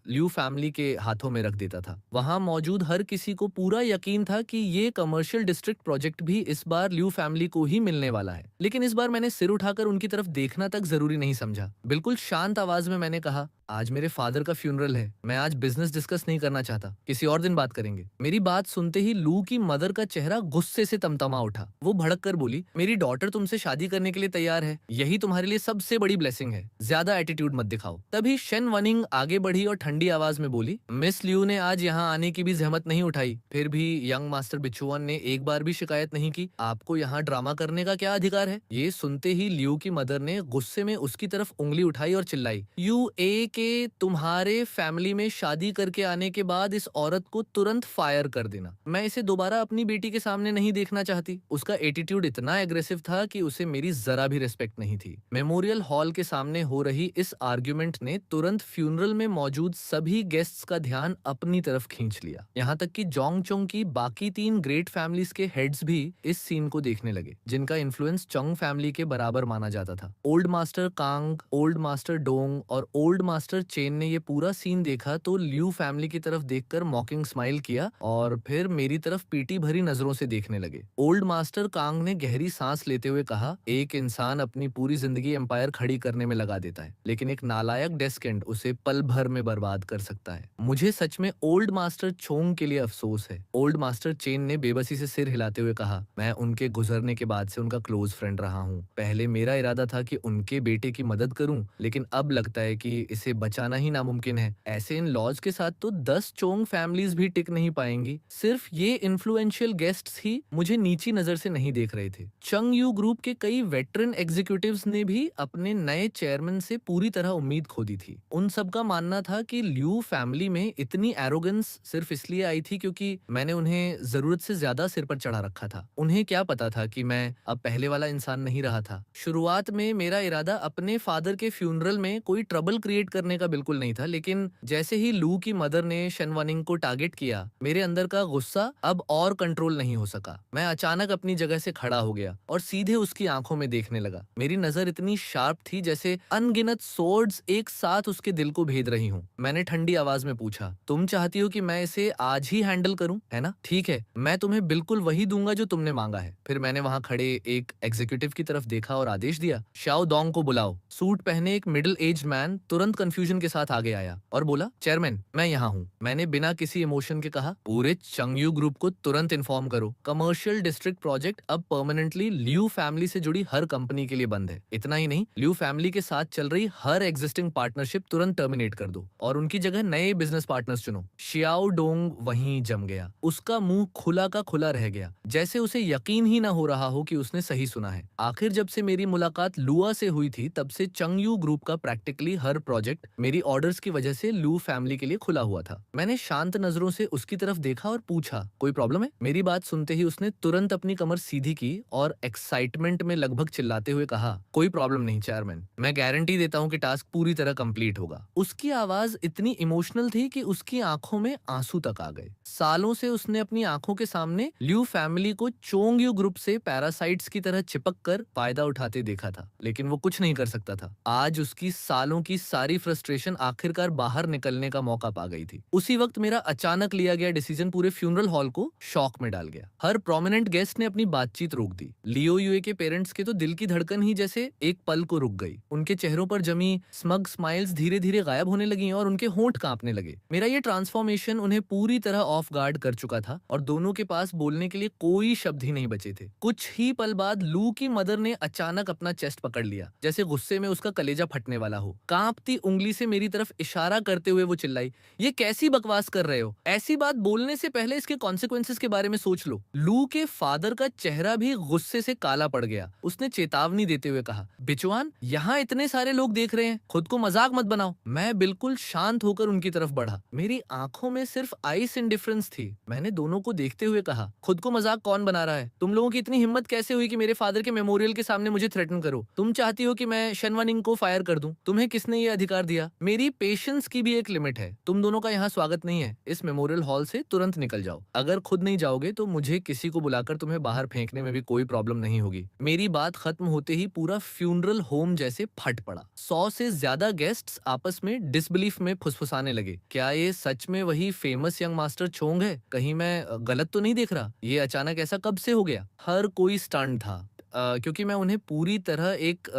ल्यू फैमिली के हाथों में रख देता था। वहां मौजूद हर किसी को पूरा यकीन था कि ये कमर्शियल डिस्ट्रिक्ट प्रोजेक्ट भी इस बार ल्यू फैमिली को ही मिलने वाला है। लेकिन इस बार मैंने सिर उठाकर उनकी तरफ देखना तक जरूरी नहीं समझा। बिल्कुल शांत आवाज में मैंने कहा, आज मेरे फादर का फ्यूनरल है, मैं आज बिजनेस डिस्कस नहीं करना चाहता, किसी और दिन बात करेंगे। मेरी बात सुनते ही लू की मदर का चेहरा गुस्से से तमतमा उठा। वो भड़क कर बोली, मेरी डॉटर तुमसे शादी करने के लिए तैयार है, यही तुम्हारे लिए सबसे बड़ी ब्लेसिंग है, ज्यादा एटीट्यूड मत दिखाओ। तभी शन वनिंग आगे बढ़ी और ठंडी आवाज में बोली, मिस लियू ने आज यहाँ आने की भी जहमत नहीं उठाई, फिर भी यंग मास्टर बिचुअन ने एक बार भी शिकायत नहीं की, आपको यहाँ ड्रामा करने का क्या अधिकार है? ये सुनते ही लियू की मदर ने गुस्से में उसकी तरफ उंगली उठाई और चिल्लाई, यूए के तुम्हारे फैमिली में शादी करके आने के बाद इस औरत को तुरंत फायर कर देना। मैं इसे दोबारा अपनी बेटी के सामने नहीं देखना चाहती। उसका एटीट्यूड इतना एग्रेसिव था कि उसे मेरी जरा भी रिस्पेक्ट नहीं थी। मेमोरियल हॉल के सामने हो रही इस आर्ग्यूमेंट ने तुरंत फ्यूनरल में मौजूद सभी गेस्ट्स का ध्यान अपनी तरफ खींच लिया। यहाँ तक कि जोंगचोंग की बाकी 3 ग्रेट फैमिलीज के हेड्स भी इस सीन को देखने लगे, जिनका इन्फ्लुएंस चोंग फैमिली के बराबर माना जाता था। Old master Kang, old master Dong और ओल्ड मास्टर चेन ने ये पूरा सीन देखा तो लियू फैमिली की तरफ देखकर मॉकिंग स्माइल किया और फिर मेरी तरफ पीटी भरी नजरों से देखने लगे। ओल्ड मास्टर कांग ने गहरी सांस लेते हुए कहा, एक इंसान अपनी पूरी जिंदगी एम्पायर खड़ी करने में लगा देता है, लेकिन एक नालायक डेस्केंट उसे पल भर में बर्बाद कर सकता है। मुझे सच में ओल्ड मास्टर चोंग के लिए अफसोस है। ओल्ड मास्टर चेन ने बेबसी से सिर हिलाते हुए कहा, मैं उनके गुजरने के बाद से उनका क्लोज फ्रेंड रहा हूँ। पहले मेरा इरादा था कि उनके बेटे की मदद करूं, लेकिन अब लगता है कि इसे बचाना ही नामुमकिन है। ऐसे इन लॉज के साथ तो 10 चोंग फैमिलीज भी टिक नहीं पाएंगी। सिर्फ ये इन्फ्लुएंशियल गेस्ट्स ही मुझे नीची नजर से नहीं देख रहे थे। चंग यू ग्रुप के कई वेटरन एग्जीक्यूटिव्स ने भी अपने नए चेयरमैन से पूरी तरह उम्मीद खो दी थी। उन सबका मानना था कि लियू फैमिली में इतनी एरोगेंस सिर्फ इसलिए आई थी क्योंकि मैंने उन्हें जरूरत से ज्यादा सिर पर चढ़ा रखा था। उन्हें क्या पता था कि मैं अब पहले वाला इंसान नहीं रहा था। शुरुआत में मेरा इरादा अपने फादर के फ्यूनरल में कोई ट्रबल क्रिएट करने का बिल्कुल नहीं था, लेकिन जैसे ही लू की मदर ने शनवानिंग को टारगेट किया, मेरे अंदर का गुस्सा अब और कंट्रोल नहीं हो सका। मैं अचानक अपनी जगह से खड़ा हो गया और सीधे उसकी आंखों में देखने लगा। मेरी नजर इतनी शार्प थी जैसे अनगिनत सोर्ड्स एक साथ उसके दिल को भेद रही हूँ। मैंने ठंडी आवाज में पूछा, तुम चाहती हो कि मैं इसे आज ही हैंडल करूं, है ना? ठीक है, मैं तुम्हें बिल्कुल वही दूंगा जो तुमने मांगा है। फिर मैंने वहां खड़े एक एग्जीक्यूटिव की तरफ देखा और आदेश दिया, शाओ डोंग को बुलाओ। सूट पहने एक मिडिल एज मैन तुरंत कंफ्यूजन के साथ आगे आया और बोला, चेयरमैन मैं यहाँ हूँ। मैंने बिना किसी इमोशन के कहा, पूरे चंगयू ग्रुप को तुरंत इन्फॉर्म करो, कमर्शियल डिस्ट्रिक्ट प्रोजेक्ट अब परमानेंटली लियू फैमिली से जुड़ी हर कंपनी के लिए बंद है। इतना ही नहीं, लियू फैमिली के साथ चल रही हर एग्जिस्टिंग पार्टनरशिप तुरंत टर्मिनेट कर दो और उनकी जगह नए बिजनेस पार्टनर्स चुनो। शियाओ डोंग वहीं जम गया। उसका मुंह खुला का खुला रह गया, जैसे उसे यकीन ही ना हो रहा हो कि उसने सही सुना है। आखिर जब से मेरी मुलाकात लुआ से हुई थी, तब से चंगयू ग्रुप का प्रैक्टिकली हर प्रोजेक्ट मेरी ऑर्डर्स की वजह से लू फैमिली के लिए खुला हुआ था। मैंने शांत नजरों से उसकी तरफ देखा और पूछा, कोई प्रॉब्लम है? मेरी बात सुनते ही उसने तुरंत अपनी कमर सीधी की और एक्साइटमेंट में लगभग चिल्लाते हुए कहा, कोई प्रॉब्लम नहीं चेयरमैन, मैं गारंटी देता हूँ कि टास्क पूरी तरह कंप्लीट होगा। उसकी आवाज इतनी इमोशनल थी कि उसकी आंखों में आंसू तक आ गए। सालों से उसने अपनी आंखों के सामने लियू फैमिली को चोंगयू ग्रुप से पैरासाइट्स की तरह चिपक कर फायदा उठाते देखा था, लेकिन वो कुछ नहीं कर सकता था। आज उसकी सालों की सारी फ्रस्ट्रेशन आखिरकार बाहर निकलने का मौका पा गई थी। उसी वक्त मेरा अचानक लिया गया डिसीजन पूरे फ्यूनरल हॉल को शॉक में डाल गया। हर प्रोमिनेंट गेस्ट ने अपनी बातचीत रोक दी। लियो यूए के पेरेंट्स के तो दिल की धड़कन ही जैसे एक पल को रुक गई। उनके चेहरों पर जमी स्मग स्माइल्स धीरे धीरे गायब होने लगी और उनके होंठ कांपने लगे। मेरा ये ट्रांसफॉर्मेशन उन्हें पूरी तरह ऑफ गार्ड कर चुका था और दोनों के पास बोलने के लिए कोई शब्द ही नहीं बचे थे। कुछ ही पल बाद लू की मदर ने अचानक अपना चेस्ट पकड़ लिया, जैसे गुस्से में उसका कलेजा फटने वाला हो। कांपती उंगली से मेरी तरफ इशारा करते हुए वो चिल्लाई, ये कैसी बकवास कर रहे हो? ऐसी बात बोलने से पहले इसके कॉन्सिक्वेंसेस के बारे में सोच लो। लू के फादर का चेहरा भी गुस्से से काला पड़ गया। उसने चेतावनी देते हुए कहा, बिचवान, यहाँ इतने सारे लोग देख रहे हैं, खुद को मजाक मत बनाओ। मैं बिल्कुल शांत होकर उनकी तरफ बढ़ा। मेरी आंखों में सिर्फ आइस इंडिफरेंस थी। मैंने दोनों को देखते हुए कहा, खुद को मजाक कौन बना रहा है? तुम लोगों की इतनी हिम्मत कैसे हुई कि मेरे फादर के मेमोरियल के सामने मुझे थ्रेटन करो? तुम चाहती हो कि मैं शनवानिंग को फायर कर दूं? तुम्हें किसने ये अधिकार दिया? मेरी पेशेंस की भी एक लिमिट है। तुम दोनों का यहाँ स्वागत नहीं है। इस मेमोरियल हॉल से तुरंत निकल जाओ। अगर खुद नहीं जाओगे तो मुझे किसी को बुलाकर तुम्हें बाहर फेंकने में भी कोई प्रॉब्लम नहीं होगी। मेरी बात खत्म होते ही पूरा फ्यूनरल होम जैसे फट पड़ा। 100 से ज्यादा गेस्ट्स आपस में डिसबिलीफ में फुसफुसाने लगे। क्या ये सच में वही फेमस यंग मास्टर चोंग है? कहीं मैं गलत तो नहीं देख रहा? ये अचानक ऐसा कब से हो गया? हर कोई स्टंट था। क्योंकि मैं उन्हें पूरी तरह एक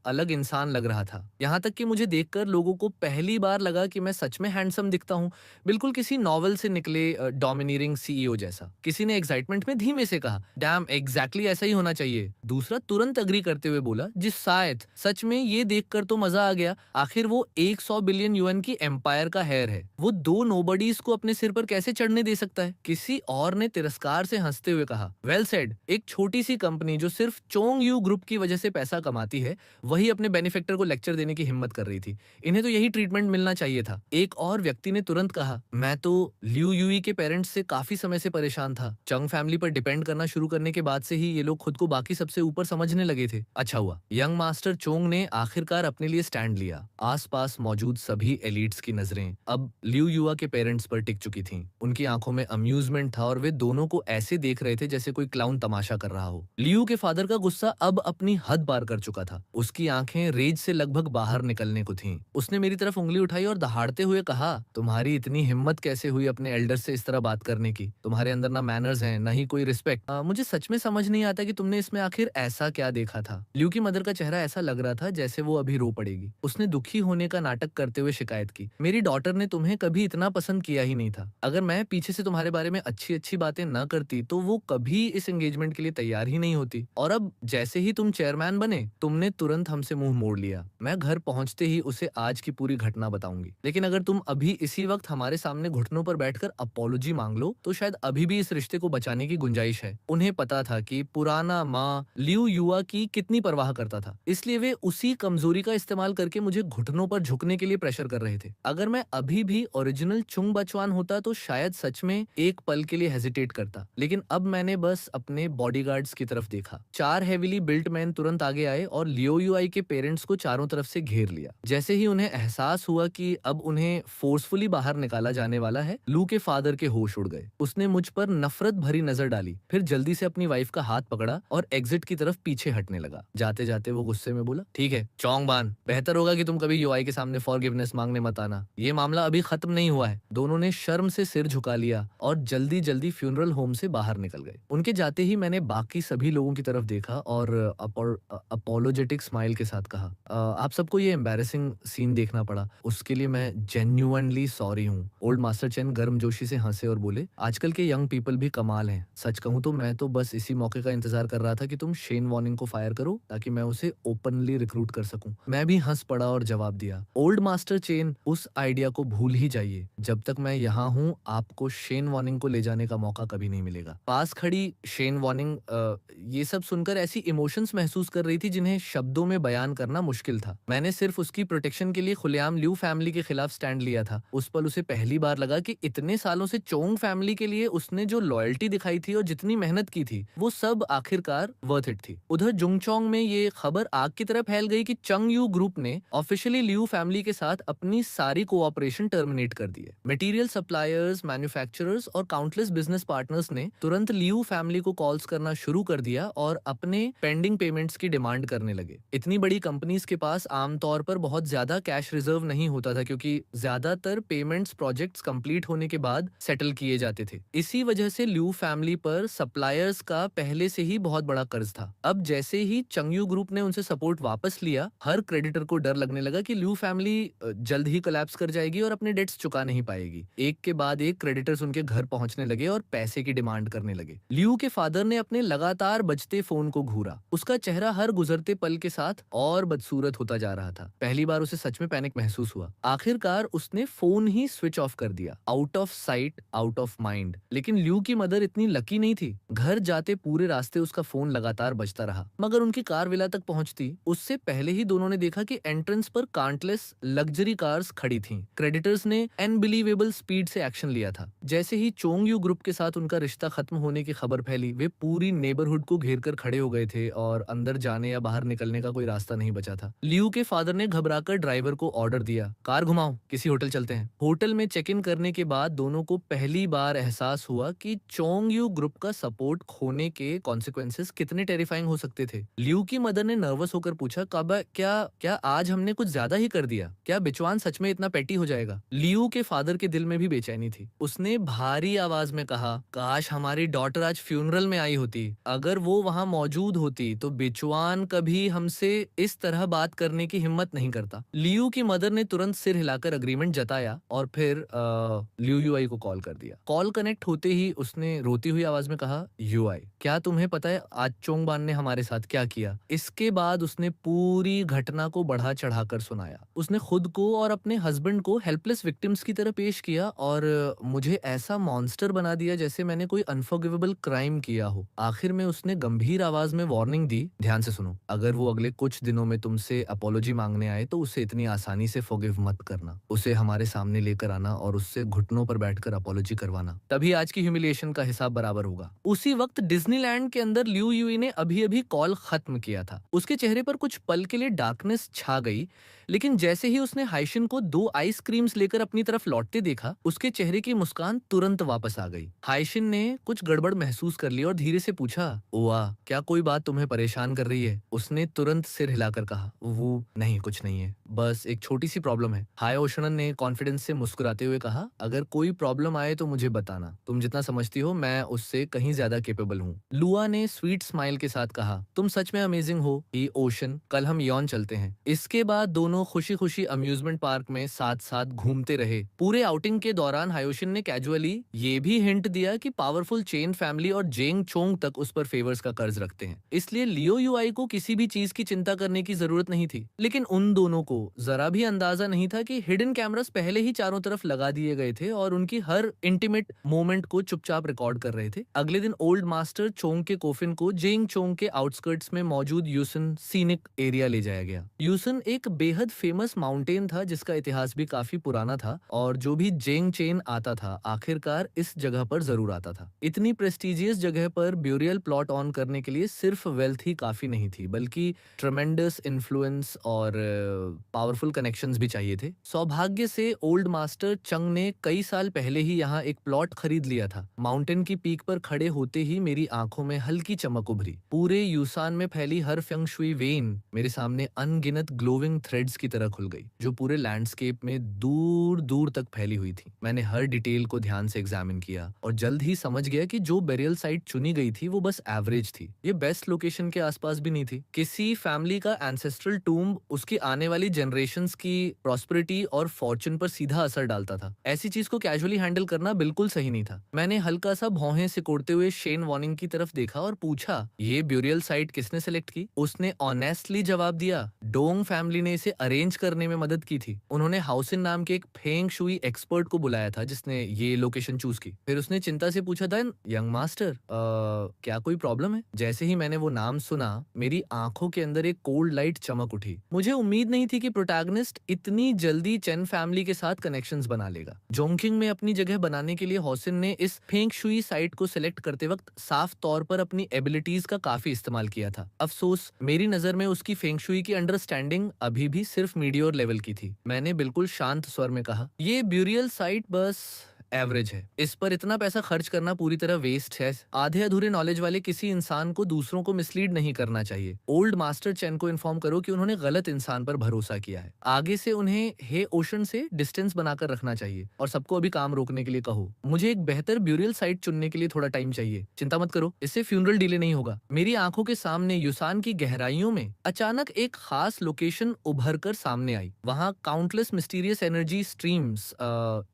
अलग इंसान लग रहा था। यहाँ तक कि मुझे देखकर लोगों को पहली बार लगा कि मैं सच में हैंडसम दिखता हूँ, बिल्कुल किसी नॉवल से निकले डोमिनेटिंग सीईओ जैसा। किसी ने एक्साइटमेंट में धीमे से कहा, डैम एग्जैक्टली ऐसा ही होना चाहिए। दूसरा तुरंत अग्री करते हुए बोला, जी शायद, सच में ये देखकर तो मजा आ गया। आखिर वो 100 बिलियन यूएन की एम्पायर का हेयर है, वो दो नोबडीज को अपने सिर पर कैसे चढ़ने दे सकता है? किसी और ने तिरस्कार से हंसते हुए कहा, वेल सेड, एक छोटी सी कंपनी जो सिर्फ चोंग यू ग्रुप की वजह से पैसा कमाती है, वही अपने बेनिफैक्टर को लेक्चर देने की हिम्मत कर रही थी। इन्हें तो यही ट्रीटमेंट मिलना चाहिए था। एक और व्यक्ति ने तुरंत कहा, मैं तो लिू यूई के पेरेंट्स से काफी समय से परेशान था। चंग फैमिली पर डिपेंड करना शुरू करने के बाद से ही ये लोग खुद को बाकी सबसे ऊपर समझने लगे थे। अच्छा हुआ यंग मास्टर चोंग ने आखिरकार अपने लिए स्टैंड लिया। आसपास मौजूद सभी एलिट्स की नजरें अब लिू युआ के पेरेंट्स पर टिक चुकी थीं। उनकी आंखों में अम्यूजमेंट था और वे दोनों को ऐसे देख रहे थे जैसे कोई क्लाउन तमाशा कर रहा हो। लियू के फादर का गुस्सा अब अपनी हद पार कर चुका था। उसकी आंखें रेज से लगभग बाहर निकलने को थीं। उसने मेरी तरफ उंगली उठाई और दहाड़ते हुए कहा, तुम्हारी इतनी हिम्मत कैसे हुई अपने एल्डर से इस तरह बात करने की? तुम्हारे अंदर ना मैनर्स हैं, ना ही कोई रिस्पेक्ट। मुझे सच में समझ नहीं आता कि तुमने इसमें आखिर ऐसा क्या देखा था। लियू की मदर का चेहरा ऐसा लग रहा था जैसे वो अभी रो पड़ेगी। उसने दुखी होने का नाटक करते हुए शिकायत की, मेरी डॉटर ने तुम्हें कभी इतना पसंद किया ही नहीं था। अगर मैं पीछे से तुम्हारे बारे में अच्छी अच्छी बातें न करती तो वो कभी इस एंगेजमेंट के लिए तैयार ही नहीं होती। और अब जैसे ही तुम चेयरमैन बने, तुमने तुरंत हमसे मुंह मोड़ लिया। मैं घर पहुंचते ही उसे आज की पूरी घटना बताऊंगी, लेकिन अगर तुम अभी इसी वक्त हमारे सामने घुटनों पर बैठकर अपॉलोजी मांग लो तो शायद अभी भी इस रिश्ते को बचाने की गुंजाइश है। उन्हें पता था कि पुराना माँ लियू युआ की कितनी परवाह करता था, इसलिए वे उसी कमजोरी का इस्तेमाल करके मुझे घुटनों पर झुकने के लिए प्रेशर कर रहे थे। अगर मैं अभी भी ओरिजिनल चुंग बचवान होता तो शायद सच में एक पल के लिए हेजिटेट करता, लेकिन अब मैंने बस अपने बॉडीगार्ड्स की तरफ देखा। 4 हेवीली बिल्ट मैन तुरंत आगे आए और लियो युआई के पेरेंट्स को चारों तरफ से घेर लिया। जैसे ही उन्हें एहसास हुआ कि अब उन्हें फोर्सफुली बाहर निकाला जाने वाला है, लू के फादर के होश उड़ गए। उसने मुझ पर नफरत भरी नजर डाली, फिर जल्दी से अपनी वाइफ का हाथ पकड़ा और एग्जिट की तरफ पीछे हटने लगा। जाते जाते वो गुस्से में बोला, ठीक है चोंग बान, बेहतर होगा कि तुम कभी युआई के सामने फॉरगिवनेस मांगने मत आना। ये मामला अभी खत्म नहीं हुआ है। दोनों ने शर्म से सिर झुका लिया और जल्दी जल्दी फ्यूनरल होम से बाहर निकल गए। उनके जाते ही मैंने बाकी सभी लोगों की तरफ देखा और अपोलोजेटिक स्माइल के साथ कहा, आप सबको ये एम्बैरेसिंग सीन देखना पड़ा, उसके लिए मैं जेन्युइनली सॉरी हूँ। ओल्ड मास्टर चेन गर्मजोशी से हंसे और बोले, आजकल के यंग पीपल भी कमाल हैं। सच कहूँ तो मैं तो बस इसी मौके का इंतजार कर रहा था कि तुम शेन वॉर्निंग को फायर करो ताकि मैं उसे ओपनली रिक्रूट कर सकूं। मैं भी हंस पड़ा और जवाब दिया, ओल्ड मास्टर चेन, उस आइडिया को भूल ही जाइए। जब तक मैं यहाँ हूँ आपको शेन वॉर्निंग को ले जाने का मौका कभी नहीं मिलेगा। पास खड़ी शेन वॉर्निंग ये सब सुनकर ऐसी इमोशंस महसूस कर रही थी जिन्हें शब्दों में बयान करना मुश्किल था। मैंने सिर्फ उसकी प्रोटेक्शन के लिए खुलेआम लियू फैमिली के खिलाफ स्टैंड लिया था। उस पल उसे पहली बार लगा कि इतने सालों से चोंग फैमिली के लिए उसने जो लॉयल्टी दिखाई थी और जितनी मेहनत की थी, वो सब आखिरकार वर्थ इट थी। उधर जुंगचोंग में ये खबर आग की तरह फैल गई कि चंग यू ग्रुप ने ऑफिशियली लियू फैमिली के साथ अपनी सारी कोऑपरेशन टर्मिनेट कर दी है। मटेरियल सप्लायर्स, मैन्युफैक्चरर्स और काउंटलेस बिजनेस पार्टनर्स ने तुरंत लियू फैमिली को कॉल्स करना शुरू कर दिया और अपने पेंडिंग पेमेंट्स की डिमांड करने लगे। इतनी बड़ी कंपनीज के पास आमतौर पर बहुत ज्यादा कैश रिजर्व नहीं होता था, क्योंकि ज्यादातर पेमेंट्स प्रोजेक्ट्स कंप्लीट होने के बाद सेटल किए जाते थे। इसी वजह से लियू फैमिली पर सप्लायर्स का पहले से ही बहुत बड़ा कर्ज था। अब जैसे ही चंगयू ग्रुप ने उनसे सपोर्ट वापस लिया, हर क्रेडिटर को डर लगने लगा कि लियू फैमिली जल्द ही कोलैप्स कर जाएगी और अपने डेट्स चुका नहीं पाएगी। एक के बाद एक क्रेडिटर्स उनके घर पहुंचने लगे और पैसे की डिमांड करने लगे। लियू के फादर ने अपने लगातार बजते फोन को घूरा। उसका चेहरा हर गुजरते पल के साथ और बदसूरत होता जा रहा था। पहली बार उसे सच में पैनिक महसूस हुआ। आखिरकार उसने फोन ही स्विच ऑफ कर दिया। Out of site, out of mind. लेकिन लियू की मदर इतनी लकी नहीं थी। घर जाते पूरे रास्ते उसका फोन लगातार बजता रहा, मगर उनकी कार विला तक पहुंचती उससे पहले ही दोनों ने देखा कि एंट्रेंस पर काउंटलेस लग्जरी कार्स खड़ी थीं। क्रेडिटर्स ने अनबिलीवेबल स्पीड से एक्शन लिया था। जैसे ही चोंग यू ग्रुप के साथ उनका रिश्ता खत्म होने की खबर फैली, वे पूरी नेबरहुड को घेर कर खड़े हो गए थे और अंदर जाने या बाहर निकलने का कोई रास्ता नहीं बचा था। लियू के फादर ने घबराकर ड्राइवर को ऑर्डर दिया, कार घुमाओ, किसी होटल चलते हैं। होटल में चेक इन करने के बाद दोनों को पहली बार एहसास हुआ कि चोंग यू ग्रुप का सपोर्ट खोने के कॉन्सिक्वेंसेस कितने टेरिफाइंग हो सकते थे। लियू की मदर ने नर्वस होकर पूछा, काबा, क्या आज हमने कुछ ज्यादा ही कर दिया? क्या बिचवान सच में इतना पेटी हो जाएगा? लियू के फादर के दिल में भी बेचैनी थी। उसने भारी आवाज में कहा, काश हमारी डॉटर आज फ्यूनरल में आई होती। अगर वो वहां मौजूद होती तो बिचुआन कभी हमसे इस तरह बात करने की हिम्मत नहीं करता। लियू की मदर ने तुरंत सिर हिलाकर अग्रीमेंट जताया और फिर लियू यूआई को कॉल कर दिया। कॉल कनेक्ट होते ही उसने रोती हुई आवाज में कहा, यूआई, क्या तुम्हें पता है आज चोंगबान ने हमारे साथ क्या किया? इसके बाद उसने पूरी घटना को बढ़ा चढ़ाकर सुनाया। उसने खुद को और अपने हस्बैंड को हेल्पलेस विक्टिम्स की तरह पेश किया और मुझे ऐसा मॉन्स्टर बना दिया जैसे मैंने कोई अनफॉरगिवेबल क्राइम किया हो। आखिर में उसने गंभीर आवाज में वार्निंग दी, ध्यान से सुनो, अगर वो अगले कुछ दिनों में तुमसे अपॉलॉजी मांगने आए तो उसे इतनी आसानी से फॉरगिव मत करना। उसे हमारे सामने लेकर आना और उससे घुटनों पर बैठकर अपॉलॉजी करवाना, तभी आज की ह्यूमिलिएशन का हिसाब बराबर होगा। उसी वक्त डिज्नीलैंड के अंदर लियू यूई ने अभी अभी कॉल खत्म किया था। उसके चेहरे पर कुछ पल के लिए डार्कनेस छा गई, लेकिन जैसे ही उसने हाइशिन को 2 आइसक्रीम्स लेकर अपनी तरफ लौटते देखा, उसके चेहरे की मुस्कान तुरंत वापस आ गई। हाइशिन ने कुछ गड़बड़ महसूस कर ली और धीरे से पूछा, ओवा, क्या कोई बात तुम्हें परेशान कर रही है? उसने तुरंत सिर हिलाकर कहा, वो नहीं, कुछ नहीं है, बस एक छोटी सी प्रॉब्लम है। हाय ओशनन ने कॉन्फिडेंस से मुस्कुराते हुए कहा, अगर कोई प्रॉब्लम आए तो मुझे बताना, तुम जितना समझती हो मैं उससे कहीं ज्यादा केपेबल हूँ। लुआ ने स्वीट स्माइल के साथ कहा, तुम सच में अमेजिंग हो ई ओशन, कल हम यॉन चलते हैं। इसके बाद दोनों खुशी खुशी अम्यूजमेंट पार्क में साथ साथ घूमते रहे। पूरे आउटिंग के दौरान हायोशिन ने कैजुअली ये भी हिंट दिया कि पावरफुल चेन फैमिली और जेंग चोंग तक उस पर फेवर्स का कर्ज रखते हैं, इसलिए लियो यूआई को किसी भी चीज की चिंता करने की जरूरत नहीं थी। लेकिन उन दोनों को जरा भी अंदाजा नहीं था कि हिडन कैमरास पहले ही चारों तरफ लगा दिए गए थे और उनकी हर इंटीमेट मोमेंट को चुपचाप रिकॉर्ड कर रहे थे। अगले दिन ओल्ड मास्टर चोंग के कोफिन को जेंग चोंग के आउटस्कर्ट्स में मौजूद यूसन सीनिक एरिया ले जाया गया। यूसन एक बेहद फेमस माउंटेन था जिसका इतिहास भी काफी पुराना था और जो भी जेंग चेन आता था आखिरकार इस जगह पर जरूर आता था। इतनी प्रेस्टिजियस जगह पर ब्यूरियल प्लॉट ऑन करने के लिए सिर्फ वेल्थ ही काफी नहीं थी, बल्कि ट्रेमेंडस इन्फ्लुएंस और पावरफुल कनेक्शंस भी चाहिए थे। सौभाग्य से ओल्ड मास्टर चंग ने कई साल पहले ही यहाँ एक प्लॉट खरीद लिया था। माउंटेन की पीक पर खड़े होते ही मेरी आंखों में हल्की चमक उभरी। पूरे यूसान में फैली हर फेंग शुई वेन मेरे सामने अनगिनत ग्लोविंग थ्रेड्स की तरह खुल गई, जो पूरे लैंडस्केप में दूर दूर तक फैली हुई थी। मैंने हर डिटेल को ध्यान से एग्जामिन किया और जल्द ही समझ गया कि जो बेरियल साइट चुनी गई थी वो बस एवरेज थी। ये बेस्ट लोकेशन के आसपास भी नहीं थी। किसी फैमिली का एंसेस्ट्रल टूम्ब उसकी आने वाली जनरेशंस की प्रॉस्पेरिटी और फॉर्चून पर सीधा असर डालता था। ऐसी चीज को कैजुअली हैंडल करना बिल्कुल सही नहीं था। मैंने हल्का सा भौहें सिकोड़ते हुए शेन वॉर्निंग की तरफ देखा और पूछा, ये ब्यूरियल साइट किसने सेलेक्ट की? उसने ऑनेस्टली जवाब दिया, डोंग फैमिली ने इसे अरेंज करने में मदद की थी। उन्होंने हाउसिन नाम के एक फेंग शुई एक्सपर्ट को बुलाया था जिसने ये लोकेशन चूज की। फिर उसने चिंता से पूछा, देन यंग मास्टर, क्या कोई प्रॉब्लम है? जैसे ही मैंने वो नाम सुना मेरी आंखों के अंदर एक कोल्ड लाइट चमक उठी। मुझे उम्मीद नहीं थी कि प्रोटैगनिस्ट इतनी जल्दी चेन फैमिली के साथ कनेक्शंस बना लेगा। जोंगकिंग में अपनी जगह बनाने के लिए हौसिन ने इस फेंग शुई साइट को सिलेक्ट करते वक्त साफ तौर पर अपनी एबिलिटीज का काफी इस्तेमाल किया था। अफसोस, मेरी नजर में उसकी फेंग शुई की अंडरस्टैंडिंग अभी भी सिर्फ मीडियोर लेवल की थी। मैंने बिल्कुल शांत स्वर में कहा, ये ब्यूरियल साइट बस एवरेज है, इस पर इतना पैसा खर्च करना पूरी तरह वेस्ट है। आधे अधूरे नॉलेज वाले किसी इंसान को दूसरों को मिसलीड नहीं करना चाहिए। ओल्ड मास्टर चेन को इन्फॉर्म करो कि उन्होंने गलत इंसान पर भरोसा किया है। आगे से उन्हें हे ओशन से डिस्टेंस बनाकर रखना चाहिए और सबको अभी काम रोकने के लिए कहो। मुझे एक बेहतर ब्यूरियल साइट चुनने के लिए थोड़ा टाइम चाहिए। चिंता मत करो, इससे फ्यूनरल डिले नहीं होगा। मेरी आंखों के सामने यूसान की गहराइयों में अचानक एक खास लोकेशन उभर कर सामने आई। वहां काउंटलेस मिस्टीरियस एनर्जी स्ट्रीम्स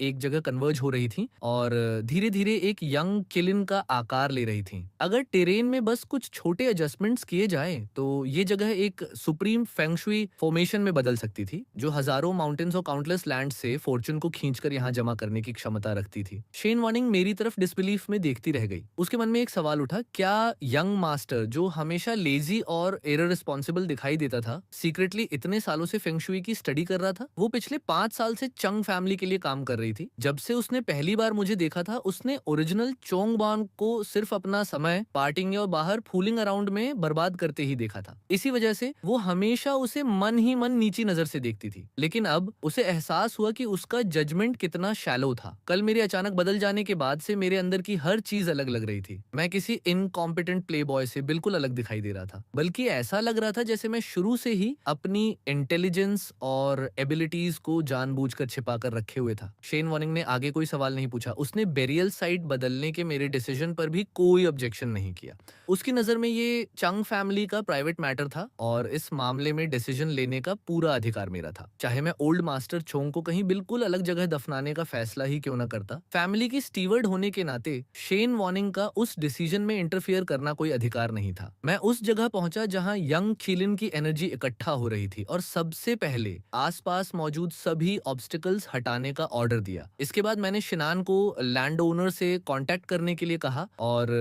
एक जगह कन्वर्ज हो रही थी और धीरे धीरे एक यंग किलिन का आकार ले रही थी। अगर टेरेन में बस कुछ छोटे एडजस्टमेंट्स किए जाए तो ये जगह एक सुप्रीम फेंग शुई फॉर्मेशन में बदल सकती थी, जो हजारों माउंटेन्स और काउंटलेस लैंड से फॉर्चून को खींचकर यहाँ जमा करने की क्षमता रखती थी। शेन वार्निंग मेरी तरफ डिसबिलीफ में देखती रह गई। उसके मन में एक सवाल उठा, क्या यंग मास्टर जो हमेशा लेजी और इररिस्पॉन्सिबल दिखाई देता था, सीक्रेटली इतने सालों से फेंग शुई की स्टडी कर रहा था? वो पिछले 5 साल से चंग फैमिली के लिए काम कर रही थी। जब से उसने पहली बार मुझे देखा था उसने ओरिजिनल चोंगबान को सिर्फ अपना समय पार्टिंग और बाहर फूलिंग अराउंड में बर्बाद करते ही देखा था। इसी वजह से वो हमेशा उसे मन ही मन नीची नजर से देखती थी। लेकिन अब उसे एहसास हुआ कि उसका जजमेंट कितना शैलो था। कल मेरे अचानक बदल जाने के बाद से मेरे अंदर की हर चीज अलग लग रही थी। मैं किसी इनकॉम्पिटेंट प्ले बॉय से बिल्कुल अलग दिखाई दे रहा था, बल्कि ऐसा लग रहा था जैसे मैं शुरू से ही अपनी इंटेलिजेंस और एबिलिटीज को जानबूझकर छिपा कर रखे हुए था। शेन वॉर्निंग ने आगे कोई सवाल सवाल नहीं पूछा। उसने बेरियल साइट बदलने के मेरे डिसीजन पर भी कोई ऑब्जेक्शन नहीं किया। उसकी नज़र में ये चंग फैमिली का प्राइवेट मैटर था और इस मामले में डिसीजन लेने का पूरा अधिकार मेरा था। चाहे मैं ओल्ड मास्टर चोंग को कहीं बिल्कुल अलग जगह दफनाने का फैसला ही क्यों ना करता, फैमिली की स्टीवर्ड होने के नाते शेन वॉर्निंग का उस डिसीजन में इंटरफियर करना कोई अधिकार नहीं था। मैं उस जगह पहुंचा जहां यंग खिलिन की एनर्जी इकट्ठा हो रही थी और सबसे पहले आसपास मौजूद सभी ऑब्स्टिकल्स हटाने का ऑर्डर दिया। इसके बाद मैंने शिनान को लैंड ओनर से कांटेक्ट करने के लिए कहा और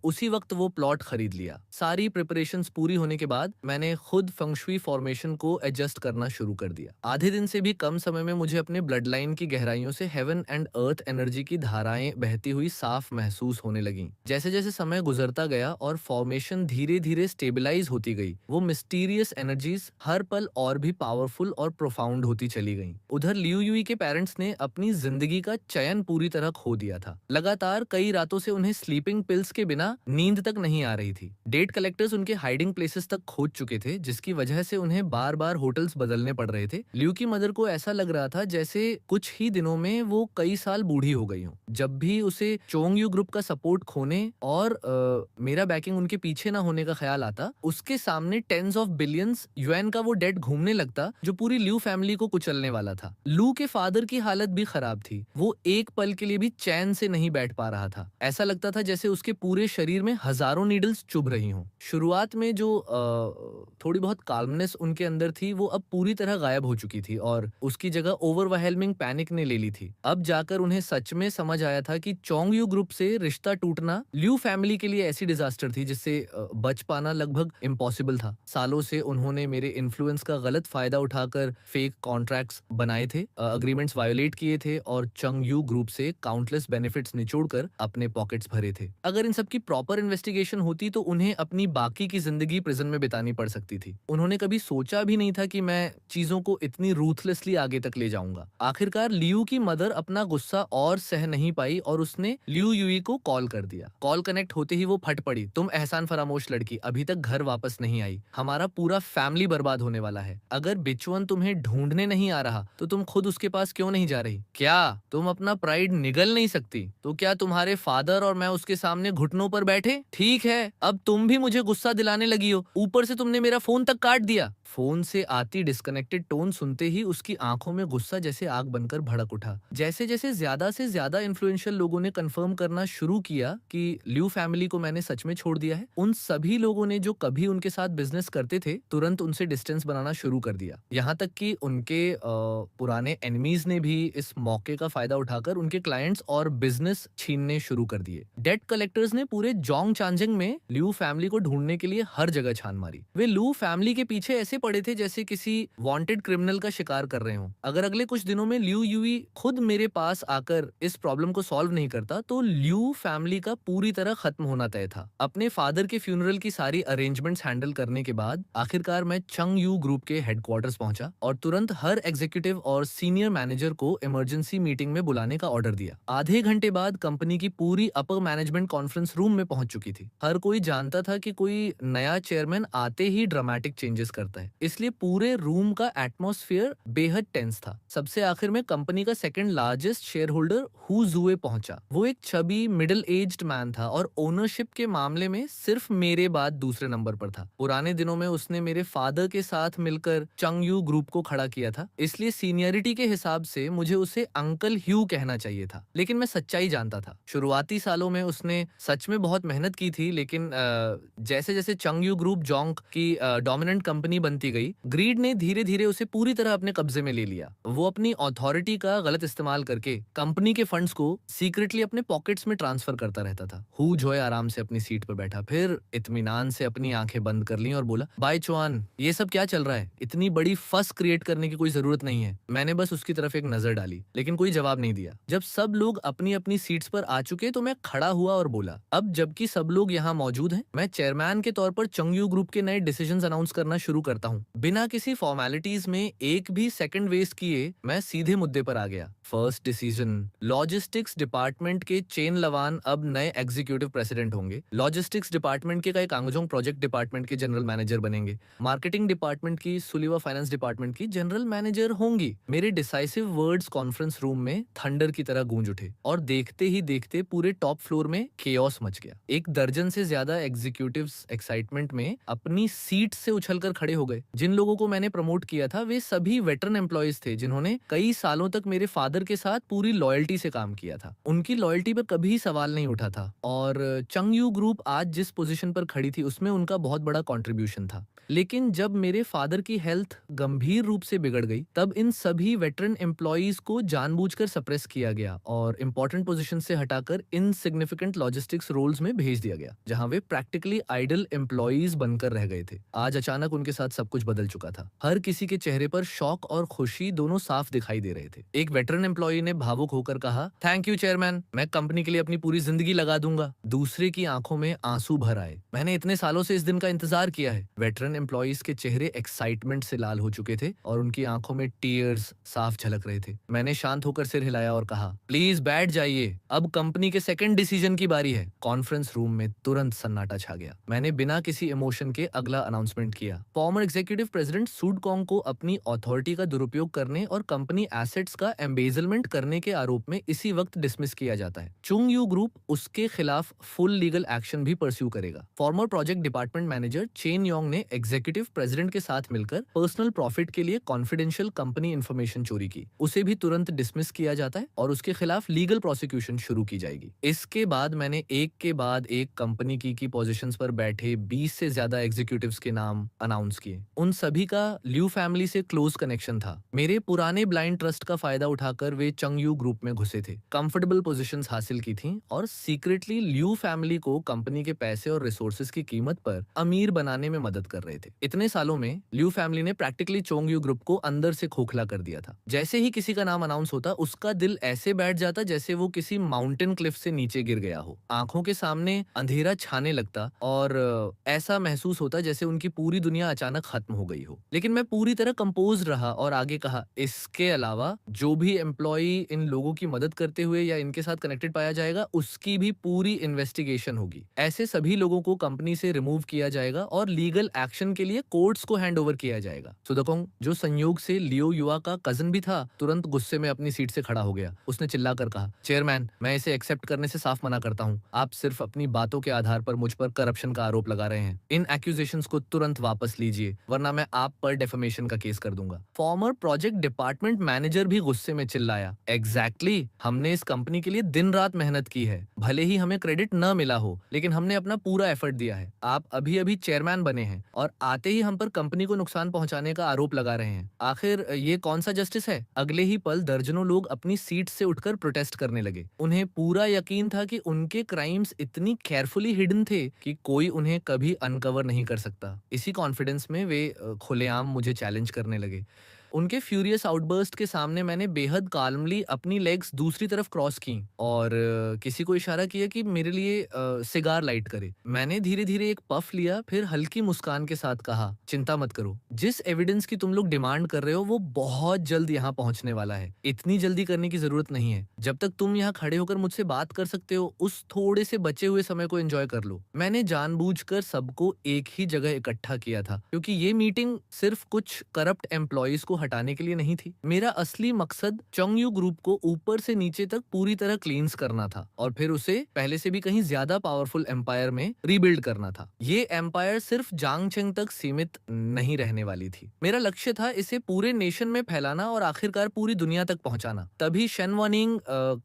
उसी वक्त वो प्लॉट खरीद लिया। सारी प्रिपरेशंस पूरी होने के बाद मैंने खुद फेंगशुई फॉर्मेशन को एडजस्ट करना शुरू कर दिया। आधे दिन से भी कम समय में मुझे अपने ब्लड लाइन की गहराइयों से हेवन एंड अर्थ एनर्जी की धाराएं बहती हुई साफ महसूस होने लगीं। जैसे जैसे समय गुजरता गया और फॉर्मेशन धीरे धीरे स्टेबलाइज होती गई, वो मिस्टीरियस एनर्जीज हर पल और भी पावरफुल और प्रोफाउंड होती चली गईं। उधर लियू युई के पेरेंट्स ने अपनी जिंदगी का चयन पूरी तरह खो दिया था। लगातार कई रातों से उन्हें स्लीपिंग पिल्स के बिना नींद तक नहीं आ रही थी। डेट कलेक्टर्स उनके हाइडिंग प्लेसेस तक खोज चुके थे, जिसकी वजह से उन्हें बार बार होटल्स बदलने पड़ रहे थे। लियू की मदर को ऐसा लग रहा था जैसे कुछ ही दिनों में वो कई साल बूढ़ी हो गई हो। जब भी उसे चोंग यू ग्रुप का सपोर्ट खोने और मेरा बैकिंग उनके पीछे ना होने का ख्याल आता, उसके सामने टेंस ऑफ बिलियंस युएन का वो डेट घूमने लगता जो पूरी लियू फैमिली को कुचलने वाला था। लू के फादर की हालत भी खराब थी। वो एक पल के लिए भी चैन से नहीं बैठ पा रहा था। ऐसा लगता था जैसे उसके पूरे शरीर में हजारों नीडल्स चुभ रही हों। शुरुआत में जो थोड़ी बहुत काल्मनेस उनके अंदर थी, वो अब पूरी तरह गायब हो चुकी थी और उसकी जगह ओवरवेलमिंग पैनिक ने ले ली थी। अब जाकर उन्हें सच में समझ आया था कि चोंग यू ग्रुप से रिश्ता टूटना लियू फैमिली के लिए ऐसी डिजास्टर थी जिससे बच पाना लगभग इम्पॉसिबल था। सालों से उन्होंने मेरे इन्फ्लुएंस का गलत फायदा उठाकर फेक कॉन्ट्रैक्ट्स बनाए थे, अग्रीमेंट्स वायोलेट किए थे और चंग यू ग्रुप से काउंटलेस बेनिफिट्स निचोड़कर अपने पॉकेट्स भरे थे। अगर इन सब की प्रॉपर इन्वेस्टिगेशन होती तो उन्हें अपनी बाकी की जिंदगी प्रिजन में बितानी पड़ सकती थी। उन्होंने कभी सोचा भी नहीं था कि मैं चीजों को इतनी रूथलेसली आगे तक ले जाऊंगा। आखिरकार लियू की मदर अपना गुस्सा और सह नहीं पाई और उसने लियू युई को कॉल कर दिया। कॉल कनेक्ट होते ही वो फट पड़ी, तुम एहसान फरामोश लड़की अभी तक घर वापस नहीं आई, हमारा पूरा फैमिली बर्बाद होने वाला है। अगर बिचुअन तुम्हें ढूंढने नहीं आ रहा तो तुम खुद उसके पास क्यों नहीं जा रही? क्या तुम अपना प्राइड निगल नहीं सकती? तो क्या तुम्हारे फादर और मैं उसके सामने घुटनों पर बैठे? ठीक है, अब तुम भी मुझे गुस्सा दिलाने लगी हो, ऊपर से तुमने मेरा फोन तक काट दिया। फोन से आती डिस्कनेक्टेड टोन सुनते ही उसकी आंखों में गुस्सा जैसे आग बनकर भड़क उठा। जैसे जैसे ज्यादा से ज्यादा इन्फ्लुएंशियल लोगों ने कंफर्म करना शुरू किया कि लियू फैमिली को मैंने सच में छोड़ दिया है, उन सभी लोगों ने जो कभी उनके साथ बिजनेस करते थे तुरंत उनसे डिस्टेंस बनाना शुरू कर दिया। यहाँ तक कि उनके पुराने एनिमीज ने भी इस मौके का फायदा उठाकर उनके क्लाइंट्स और बिजनेस छीनने शुरू कर दिए। डेट कलेक्टर्स ने पूरे जोंग चांजिंग में लियू फैमिली को ढूंढने के लिए हर जगह छान मारी। वे लियू फैमिली के पीछे ऐसे पड़े थे जैसे किसी वांटेड क्रिमिनल का शिकार कर रहे हों। अगर अगले कुछ दिनों में लियू युई खुद मेरे पास आकर इस प्रॉब्लम को सॉल्व नहीं करता तो लियू फैमिली का पूरी तरह खत्म होना तय था। अपने फादर के फ्यूनरल की सारी अरेंजमेंट्स हैंडल करने के बाद आखिरकार मैं चंग यू ग्रुप के हेडक्वार्टर्स पहुंचा और तुरंत हर एग्जीक्यूटिव और सीनियर मैनेजर को इमरजेंसी मीटिंग में बुलाने का ऑर्डर दिया। आधे घंटे बाद कंपनी की पूरी अपर मैनेजमेंट कॉन्फ्रेंस रूम में पहुंच चुकी थी। हर कोई जानता था कि कोई नया चेयरमैन आते ही ड्रामेटिक चेंजेस करता है, इसलिए पूरे रूम का एटमॉस्फेयर बेहद टेंस था। सबसे आखिर में कंपनी का second largest share holder who जुए पहुंचा। वो एक छबी मिडिल एज्ड मैन था और ओनरशिप के मामले में सिर्फ मेरे बाद दूसरे नंबर पर था। पुराने दिनों में उसने मेरे फादर के साथ मिलकर चंग यू ग्रुप को खड़ा किया था, इसलिए सीनियरिटी के हिसाब से मुझे उसे अंकल ह्यू कहना चाहिए था। लेकिन मैं सच्चाई जानता था। शुरुआती सालों में उसने सच में बहुत मेहनत की थी, लेकिन जैसे जैसे चंग यू ग्रुप जोंग की डोमिनेंट कंपनी बनती गई, ग्रीड ने धीरे धीरे उसे पूरी तरह अपने कब्जे में ले लिया। वो अपनी अथॉरिटी का गलत इस्तेमाल करके कंपनी के फंड्स को सीक्रेटली अपने पॉकेट्स में ट्रांसफर करता रहता था। हु जोए आराम से अपनी सीट पर बैठा, फिर इत्मीनान से अपनी आंखें बंद कर ली और बोला, बाय चुआन, ये सब क्या चल रहा है? इतनी बड़ी फस क्रिएट करने की कोई जरूरत नहीं है। मैंने बस उसकी तरफ एक नजर डाली, लेकिन कोई जवाब नहीं दिया। जब सब लोग अपनी अपनी सीट्स पर आ चुके तो मैं खड़ा हुआ और बोला, अब जबकि सब लोग यहाँ मौजूद हैं, मैं चेयरमैन के तौर पर चंग यू ग्रुप के नए डिसीजंस अनाउंस करना शुरू करता बताता हूँ। बिना किसी फॉर्मेलिटीज में एक भी सेकंड वेस्ट किए मैं सीधे मुद्दे पर आ गया। फर्स्ट डिसीजन, लॉजिस्टिक्स डिपार्टमेंट के चेन लवान अब नए एग्जीक्यूटिव प्रेसिडेंट होंगे। लॉजिस्टिक्स डिपार्टमेंट के कई कांगजोंग प्रोजेक्ट डिपार्टमेंट के जनरल मैनेजर बनेंगे। मार्केटिंग डिपार्टमेंट की सुलीवा फाइनेंस डिपार्टमेंट की जनरल मैनेजर होंगी। मेरे डिसाइसिव वर्ड्स कॉन्फ्रेंस रूम में थंडर की तरह गूंज उठे और देखते ही देखते पूरे टॉप फ्लोर में केओस मच गया। एक दर्जन से ज्यादा एग्जीक्यूटिव्स एक्साइटमेंट में अपनी सीट से उछलकर खड़े हो गए। जिन लोगों को मैंने प्रमोट किया था वे सभी वेटरन एम्प्लॉयज थे जिन्होंने कई सालों तक मेरे फादर के साथ पूरी लॉयल्टी से काम किया था। उनकी लॉयल्टी पर कभी सवाल नहीं उठा था और चंगयू ग्रुप आज जिस पोजीशन पर खड़ी थी उसमें उनका बहुत बड़ा कंट्रीब्यूशन था। लेकिन जब मेरे फादर की हेल्थ गंभीर रूप से बिगड़ गई तब इन सभी वेटरन एम्प्लॉयज को जानबूझकर सप्रेस किया गया और इंपॉर्टेंट पोजीशन से हटाकर इनसिग्निफिकेंट लॉजिस्टिक्स रोल्स में भेज दिया गया जहां वे प्रैक्टिकली आइडल एम्प्लॉयज बनकर रह गए थे। आज अचानक उनके साथ सब कुछ बदल चुका था। हर किसी के चेहरे पर शौक और खुशी दोनों साफ दिखाई दे रहे थे। एक वेटरन एम्प्लॉय ने भावुक होकर कहा, थैंक यू चेयरमैन, मैं कंपनी के लिए अपनी पूरी जिंदगी लगा दूंगा। दूसरे की आंखों में आंसू भर आए। मैंने इतने सालों से इस दिन का इंतजार किया है। वेटरन एम्प्लॉयज के चेहरे एक्साइटमेंट से लाल हो चुके थे और उनकी आंखों में टीयर्स साफ झलक रहे थे। मैंने शांत होकर सिर हिलाया और कहा, प्लीज बैठ जाइए, अब कंपनी के सेकंड डिसीजन की बारी है। कॉन्फ्रेंस रूम में तुरंत सन्नाटा छा गया। मैंने बिना किसी इमोशन के अगला अनाउंसमेंट किया। फॉर्मर एग्जीक्यूटिव प्रेसिडेंट सूडकोंग को अपनी अथॉरिटी का दुरुपयोग करने और कंपनी एसेट्स का एम्बेजलमेंट करने के आरोप में इसी वक्त डिसमिस किया जाता है। चुंगयू ग्रुप उसके खिलाफ फुल लीगल एक्शन भी परस्यू करेगा। Farmer project department manager chain Yong ने एग्जीक्यूटिव प्रेसिडेंट के साथ मिलकर पर्सनल प्रॉफिट के लिए कॉन्फिडेंशियल कंपनी इंफॉर्मेशन चोरी की। उसे भी तुरंत डिसमिस किया जाता है और उसके खिलाफ लीगल प्रोसिक्यूशन शुरू की जाएगी। इसके बाद मैंने एक के बाद एक कंपनी की पोजीशंस पर बैठे 20 से ज्यादा एग्जीक्यूटिव्स के नाम अनाउंस किए। उन सभी का ल्यू फैमिली से क्लोज कनेक्शन था। मेरे पुराने ब्लाइंड ट्रस्ट का फायदा उठाकर वे चंगयू ग्रुप में घुसे थे, कंफर्टेबल पोजीशंस हासिल की थी और सीक्रेटली ल्यू फैमिली को कंपनी के पैसे और रिसोर्सेज की कीमत पर अमीर बनाने में मदद कर रहे थे। इतने सालों में ल्यू फैमिली ने प्रैक्टिकली चोंगयू ग्रुप को अंदर से खोखला कर दिया था। जैसे ही किसी का नाम अनाउंस होता उसका दिल ऐसे बैठ जाता जैसे वो किसी माउंटेन क्लिफ से नीचे गिर गया हो। आंखों के सामने अंधेरा छाने लगता और ऐसा महसूस होता जैसे उनकी पूरी दुनिया अचानक खत्म हो गई हो। लेकिन मैं पूरी तरह कंपोज रहा और आगे कहा, इसके अलावा जो भी एम्प्लॉय इन लोगों की मदद करते हुए या इनके साथ कनेक्टेड पाया जाएगा उसकी भी पूरी इन्वेस्टिगेशन होगी। ऐसे सभी लोगों को कंपनी से रिमूव किया जाएगा और लीगल एक्शन के लिए कोर्ट्स को हैंड ओवर किया जाएगा। सुदकोंग, जो संयोग से लियो युआ का कजन भी था, तुरंत गुस्से में अपनी सीट से खड़ा हो गया। उसने चिल्लाकर कहा, चेयरमैन, मैं इसे एक्सेप्ट करने से साफ मना करता हूँ। आप सिर्फ अपनी बातों के आधार पर मुझ पर करप्शन का आरोप लगा रहे हैं। इन एक्यूजेशंस को तुरंत वापस लीजिए वरना मैं आप पर डेफेमेशन का केस कर दूंगा। फॉर्मर प्रोजेक्ट डिपार्टमेंट मैनेजर भी गुस्से में चिल्लाया, एग्जैक्टली, हमने इस कंपनी के लिए दिन रात मेहनत की है। भले ही हमें क्रेडिट न मिला हो लेकिन हमने अपना पूरा एफर्ट दिया है। आप अभी अभी चेयरमैन बने हैं और आते ही हम पर कंपनी को नुकसान पहुंचाने का आरोप लगा रहे हैं। आखिर ये कौन सा जस्टिस है? अगले ही पल दर्जनों लोग अपनी सीट से उठकर प्रोटेस्ट करने लगे। उन्हें पूरा यकीन था कि उनके क्राइम्स इतनी केयरफुली हिडन थे कि कोई उन्हें कभी अनकवर नहीं कर सकता। इसी कॉन्फिडेंस में वे खुलेआम मुझे चैलेंज करने लगे। उनके फ्यूरियस आउटबर्स्ट के सामने मैंने बेहद काल्मली अपनी लेग्स दूसरी तरफ क्रॉस की और किसी को इशारा किया कि मेरे लिए सिगार लाइट करे। मैंने धीरे धीरे एक पफ लिया, फिर हल्की मुस्कान के साथ कहा, चिंता मत करो, जिस एविडेंस की तुम लोग डिमांड कर रहे हो वो बहुत जल्द यहाँ पहुंचने वाला है। इतनी जल्दी करने की जरूरत नहीं है। जब तक तुम यहाँ खड़े होकर मुझसे बात कर सकते हो उस थोड़े से बचे हुए समय को एंजॉय कर लो। मैंने जानबूझकर सबको एक ही जगह इकट्ठा किया था क्योंकि ये मीटिंग सिर्फ कुछ करप्ट एम्प्लॉयज को हटाने के लिए नहीं थी। मेरा असली मकसद चंगयू ग्रुप को ऊपर से नीचे तक पूरी तरह क्लींस करना था और फिर उसे पहले से भी कहीं ज्यादा पावरफुल एम्पायर में रीबिल्ड करना था। ये एम्पायर सिर्फ जांगचेंग तक सीमित नहीं रहने वाली थी। मेरा लक्ष्य था इसे पूरे नेशन में फैलाना और आखिरकार पूरी दुनिया तक पहुंचाना। तभी शन वनिंग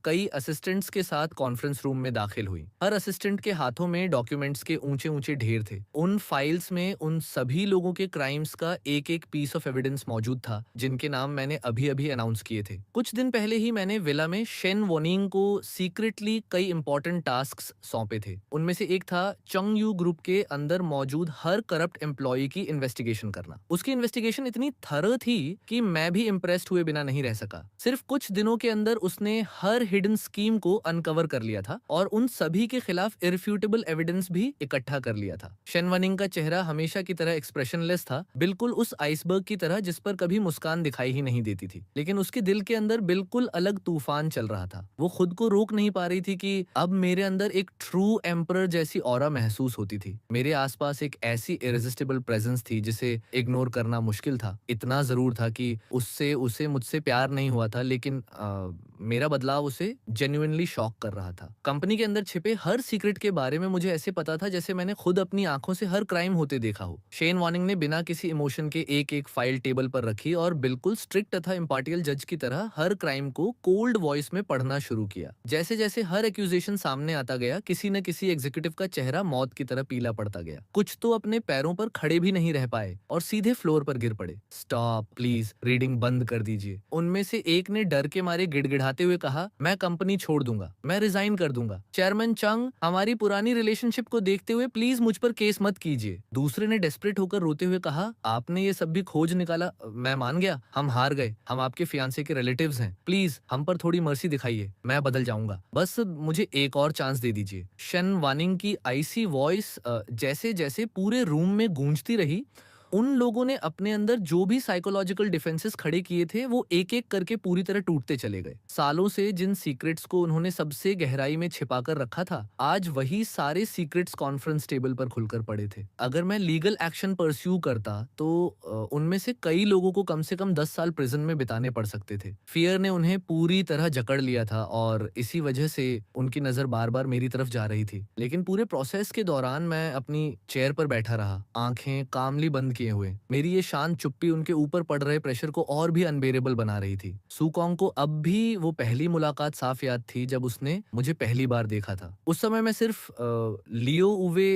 कई असिस्टेंट्स के साथ कॉन्फ्रेंस रूम में दाखिल हुई। हर असिस्टेंट के हाथों में डॉक्यूमेंट्स के ऊंचे ऊंचे ढेर थे। उन फाइल्स में उन सभी लोगों के क्राइम्स का एक एक पीस ऑफ एविडेंस मौजूद था जिनके नाम मैंने अभी अभी अनाउंस किए थे। कुछ दिन पहले ही मैंने विला में शेन वोनिंग को सीक्रेटली कई इंपॉर्टेंट टास्क्स सौंपे थे। उनमें से एक था चंग यू ग्रुप के अंदर मौजूद हर करप्ट एम्प्लॉय की इन्वेस्टिगेशन करना। उसकी इन्वेस्टिगेशन इतनी थरो थी कि मैं भी इम्प्रेस्ड हुए बिना नहीं रह सका। सिर्फ कुछ दिनों के अंदर उसने हर हिडन स्कीम को अनकवर कर लिया था और उन सभी के खिलाफ इरफ्यूटेबल एविडेंस भी इकट्ठा कर लिया था। शेन वनिंग का चेहरा हमेशा की तरह एक्सप्रेशनलेस था, बिल्कुल उस आइसबर्ग की तरह जिस पर कभी मुस्कान दिखाई ही नहीं देती थी। लेकिन उसके दिल के अंदर बिल्कुल अलग तूफान चल रहा था। वो खुद को रोक नहीं पा रही थी कि अब मेरे अंदर एक ट्रू एम्परर जैसी ऑरा महसूस होती थी। मेरे आसपास एक ऐसी इरेजिस्टिबल प्रेजेंस थी जिसे इग्नोर करना मुश्किल था। इतना जरूर था कि उससे उसे मुझसे प्यार नहीं हुआ था, लेकिन मेरा बदलाव उसे जेन्युइनली शॉक कर रहा था। कंपनी के अंदर छिपे हर सीक्रेट के बारे में मुझे ऐसे पता था जैसे मैंने खुद अपनी आंखों से हर क्राइम होते देखा हो। शेन वॉर्निंग ने बिना किसी इमोशन के एक एक फाइल टेबल पर रखी और बिल्कुल स्ट्रिक्ट तथा इम्पार्टियल जज की तरह हर क्राइम को कोल्ड वॉइस में पढ़ना शुरू किया। जैसे जैसे हर एक्यूजेशन सामने आता गया, किसी न किसी एग्जीक्यूटिव का चेहरा मौत की तरह पीला पड़ता गया। कुछ तो अपने पैरों पर खड़े भी नहीं रह पाए और सीधे फ्लोर पर गिर पड़े। स्टॉप प्लीज, रीडिंग बंद कर दीजिए। उनमें से एक ने डर के मारे गिड़गिड़ाते हुए कहा, मैं कंपनी छोड़ दूंगा, मैं रिजाइन कर दूंगा। चेयरमैन चंग, हमारी पुरानी रिलेशनशिप को देखते हुए प्लीज मुझ पर केस मत कीजिए। दूसरे ने डेस्परेट होकर रोते हुए कहा, आपने ये सब भी खोज निकाला, मैं मान गया, हम हार गए, हम आपके फियांसे के रिलेटिव्स हैं, प्लीज हम पर थोड़ी मर्सी दिखाइए, मैं बदल जाऊंगा, बस मुझे एक और चांस दे दीजिए। शेन वानिंग की आइसी वॉइस जैसे जैसे पूरे रूम में गूंजती रही, उन लोगों ने अपने अंदर जो भी साइकोलॉजिकल डिफेंसेस खड़े किए थे वो एक एक करके पूरी तरह टूटते चले गए। सालों से जिन सीक्रेट्स को उन्होंने सबसे गहराई में छिपा कर रखा था, आज वही सारे सीक्रेट्स कॉन्फ्रेंस टेबल पर खुलकर पड़े थे। अगर मैं लीगल एक्शन परस्यू करता तो उनमें से कई लोगों को कम से कम 10 साल प्रिजन में बिताने पड़ सकते थे। फियर ने उन्हें पूरी तरह जकड़ लिया था और इसी वजह से उनकी नजर बार बार मेरी तरफ जा रही थी। लेकिन पूरे प्रोसेस के दौरान मैं अपनी चेयर पर बैठा रहा, आंखें कामली बंद किए हुए। मेरी ये शांत चुप्पी उनके ऊपर पड़ रहे प्रेशर को और भी अनबेरेबल बना रही थी। सुकोंग को अब भी वो पहली मुलाकात साफ याद थी जब उसने मुझे पहली बार देखा था। उस समय मैं सिर्फ लियो उवे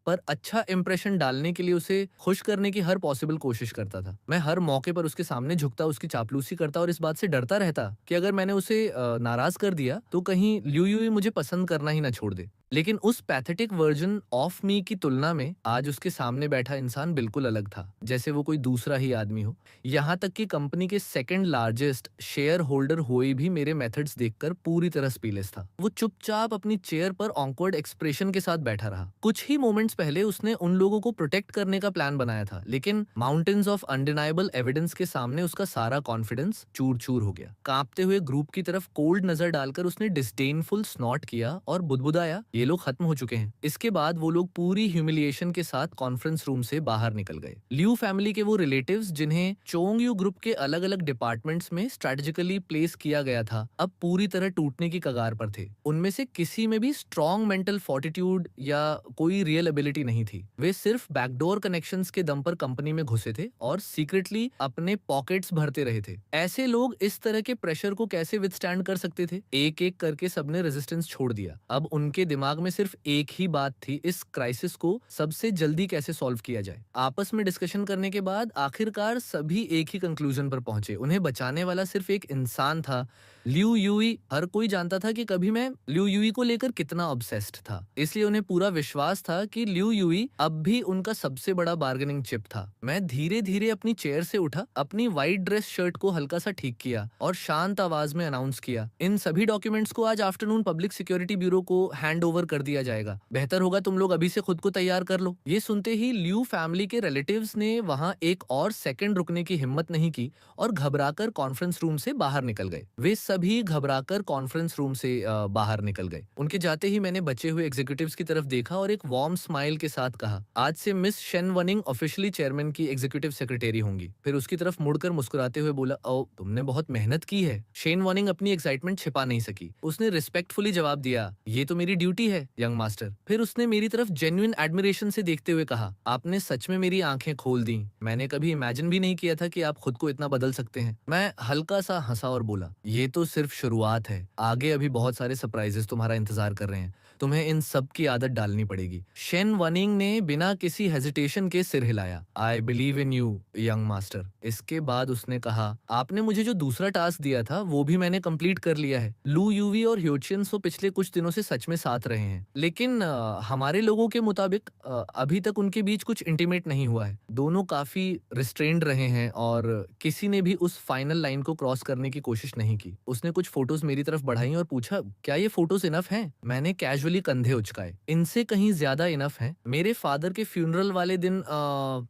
पर अच्छा इंप्रेशन डालने के लिए उसे खुश करने की हर पॉसिबल कोशिश करता था। मैं हर मौके पर उसके सामने झुकता, उसकी चापलूसी करता और इस बात से डरता रहता कि अगर मैंने उसे नाराज कर दिया तो कहीं लियू युई मुझे पसंद करना ही ना छोड़ दे। लेकिन उस पैथेटिक वर्जन ऑफ मी की तुलना में आज उसके सामने बैठा इंसान बिल्कुल अलग था, जैसे वो कोई दूसरा ही आदमी हो। यहाँ तक कि कंपनी के सेकंड लार्जेस्ट शेयर होल्डर हुए भी मेरे मेथड्स देखकर पूरी तरह स्पीलेस था। वो चुपचाप अपनी चेयर पर ऑकवर्ड एक्सप्रेशन के साथ बैठा रहा। कुछ ही मोमेंट्स पहले उसने उन लोगों को प्रोटेक्ट करने का प्लान बनाया था, लेकिन माउंटेन्स ऑफ अनडिनाइबल एविडेंस के सामने उसका सारा कॉन्फिडेंस चूर चूर हो गया। कांपते हुए ग्रुप की तरफ कोल्ड नजर डालकर उसने डिस्डेनफुल स्नॉट किया और बुदबुदाया, ये लोग खत्म हो चुके हैं। इसके बाद वो लोग पूरी ह्यूमिलिएशन के साथ कॉन्फ्रेंस रूम से बाहर निकल गए। लियू फैमिली के वो रिलेटिव्स जिन्हें चोंग यू ग्रुप के अलग अलग डिपार्टमेंट्स में स्ट्रेटेजिकली प्लेस किया गया था, अब पूरी तरह टूटने की कगार पर थे। उनमें से किसी में भी स्ट्रॉन्ग मेंटल फोर्टिट्यूड या कोई रियल एबिलिटी नहीं थी। वे सिर्फ बैकडोर कनेक्शंस के दम पर कंपनी में घुसे थे और सीक्रेटली अपने पॉकेट्स भरते रहे थे। ऐसे लोग इस तरह के प्रेशर को कैसे विथस्टैंड कर सकते थे? एक एक करके सबने रेजिस्टेंस छोड़ दिया। अब उनके दिमाग में सिर्फ एक ही बात थी, इस क्राइसिस को सबसे जल्दी कैसे सॉल्व किया जाए। आपस में डिस्कशन करने के बाद आखिरकार सभी एक ही कंक्लूजन पर पहुंचे, उन्हें बचाने वाला सिर्फ एक इंसान था, लियू युई। हर कोई जानता था कि कभी मैं लियू युई को लेकर कितना ऑब्सेस्ड था, इसलिए उन्हें पूरा विश्वास था कि लियू युई अब भी उनका सबसे बड़ा बार्गेनिंग चिप था। मैं धीरे धीरे अपनी चेयर से उठा, अपनी व्हाइट ड्रेस शर्ट को हल्का सा ठीक किया और शांत आवाज में अनाउंस किया, इन सभी डॉक्यूमेंट्स को आज आफ्टरनून पब्लिक सिक्योरिटी ब्यूरो को हैंड ओवर कर दिया जाएगा। बेहतर होगा तुम लोग अभी से खुद को तैयार कर लो। ये सुनते ही लियू फैमिली के रिलेटिव्स ने वहां एक और सेकंड रुकने की हिम्मत नहीं की और घबराकर कॉन्फ्रेंस रूम से बाहर निकल गए। वे सभी घबराकर कॉन्फ्रेंस रूम से बाहर निकल गए। उनके जाते ही मैंने बचे हुए एग्जीक्यूटिव्स की तरफ देखा और एक वार्म स्माइल के साथ कहा, आज से मिस शेन वनिंग ऑफिशियली चेयरमैन की एग्जीक्यूटिव सेक्रेटरी होंगी। फिर उसकी तरफ मुड़कर मुस्कुराते हुए बोला, ओ तुमने बहुत मेहनत की है। शेन वनिंग अपनी एक्साइटमेंट छिपा नहीं सकी। उसने रिस्पेक्टफुली जवाब दिया, ये तो मेरी ड्यूटी है यंग मास्टर। फिर उसने मेरी तरफ जेन्युइन एडमिरेशन से देखते हुए कहा, आपने सच में मेरी आंखें खोल दी। मैंने कभी इमेजिन भी नहीं किया था कि आप खुद को इतना बदल सकते हैं। मैं हल्का सा हंसा और बोला, ये तो सिर्फ शुरुआत है, आगे अभी बहुत सारे सरप्राइजेस तुम्हारा इंतजार कर रहे हैं। तुम्हें इन सब की आदत डालनी पड़ेगी। शेन वनिंग ने बिना किसी हेजिटेशन के सिर हिलाया। I believe in you young master. इसके बाद उसने कहा, आपने मुझे जो दूसरा टास्क दिया था वो भी मैंने कंप्लीट कर लिया है। लू यूवी और ह्योचिन सो पिछले कुछ दिनों से सच में साथ रहे हैं, लेकिन हमारे लोगों के मुताबिक अभी तक उनके बीच कुछ इंटीमेट नहीं हुआ है। दोनों काफी रिस्ट्रेन्ड रहे हैं और किसी ने भी उस फाइनल लाइन को क्रॉस करने की कोशिश नहीं की। उसने कुछ फोटोज मेरी तरफ बढ़ाई और पूछा, क्या ये फोटोज इनफ हैं? मैंने कैजुअली कंधे उचकाए। इनसे कहीं ज्यादा इनफ हैं। मेरे फादर के फ्यूनरल वाले दिन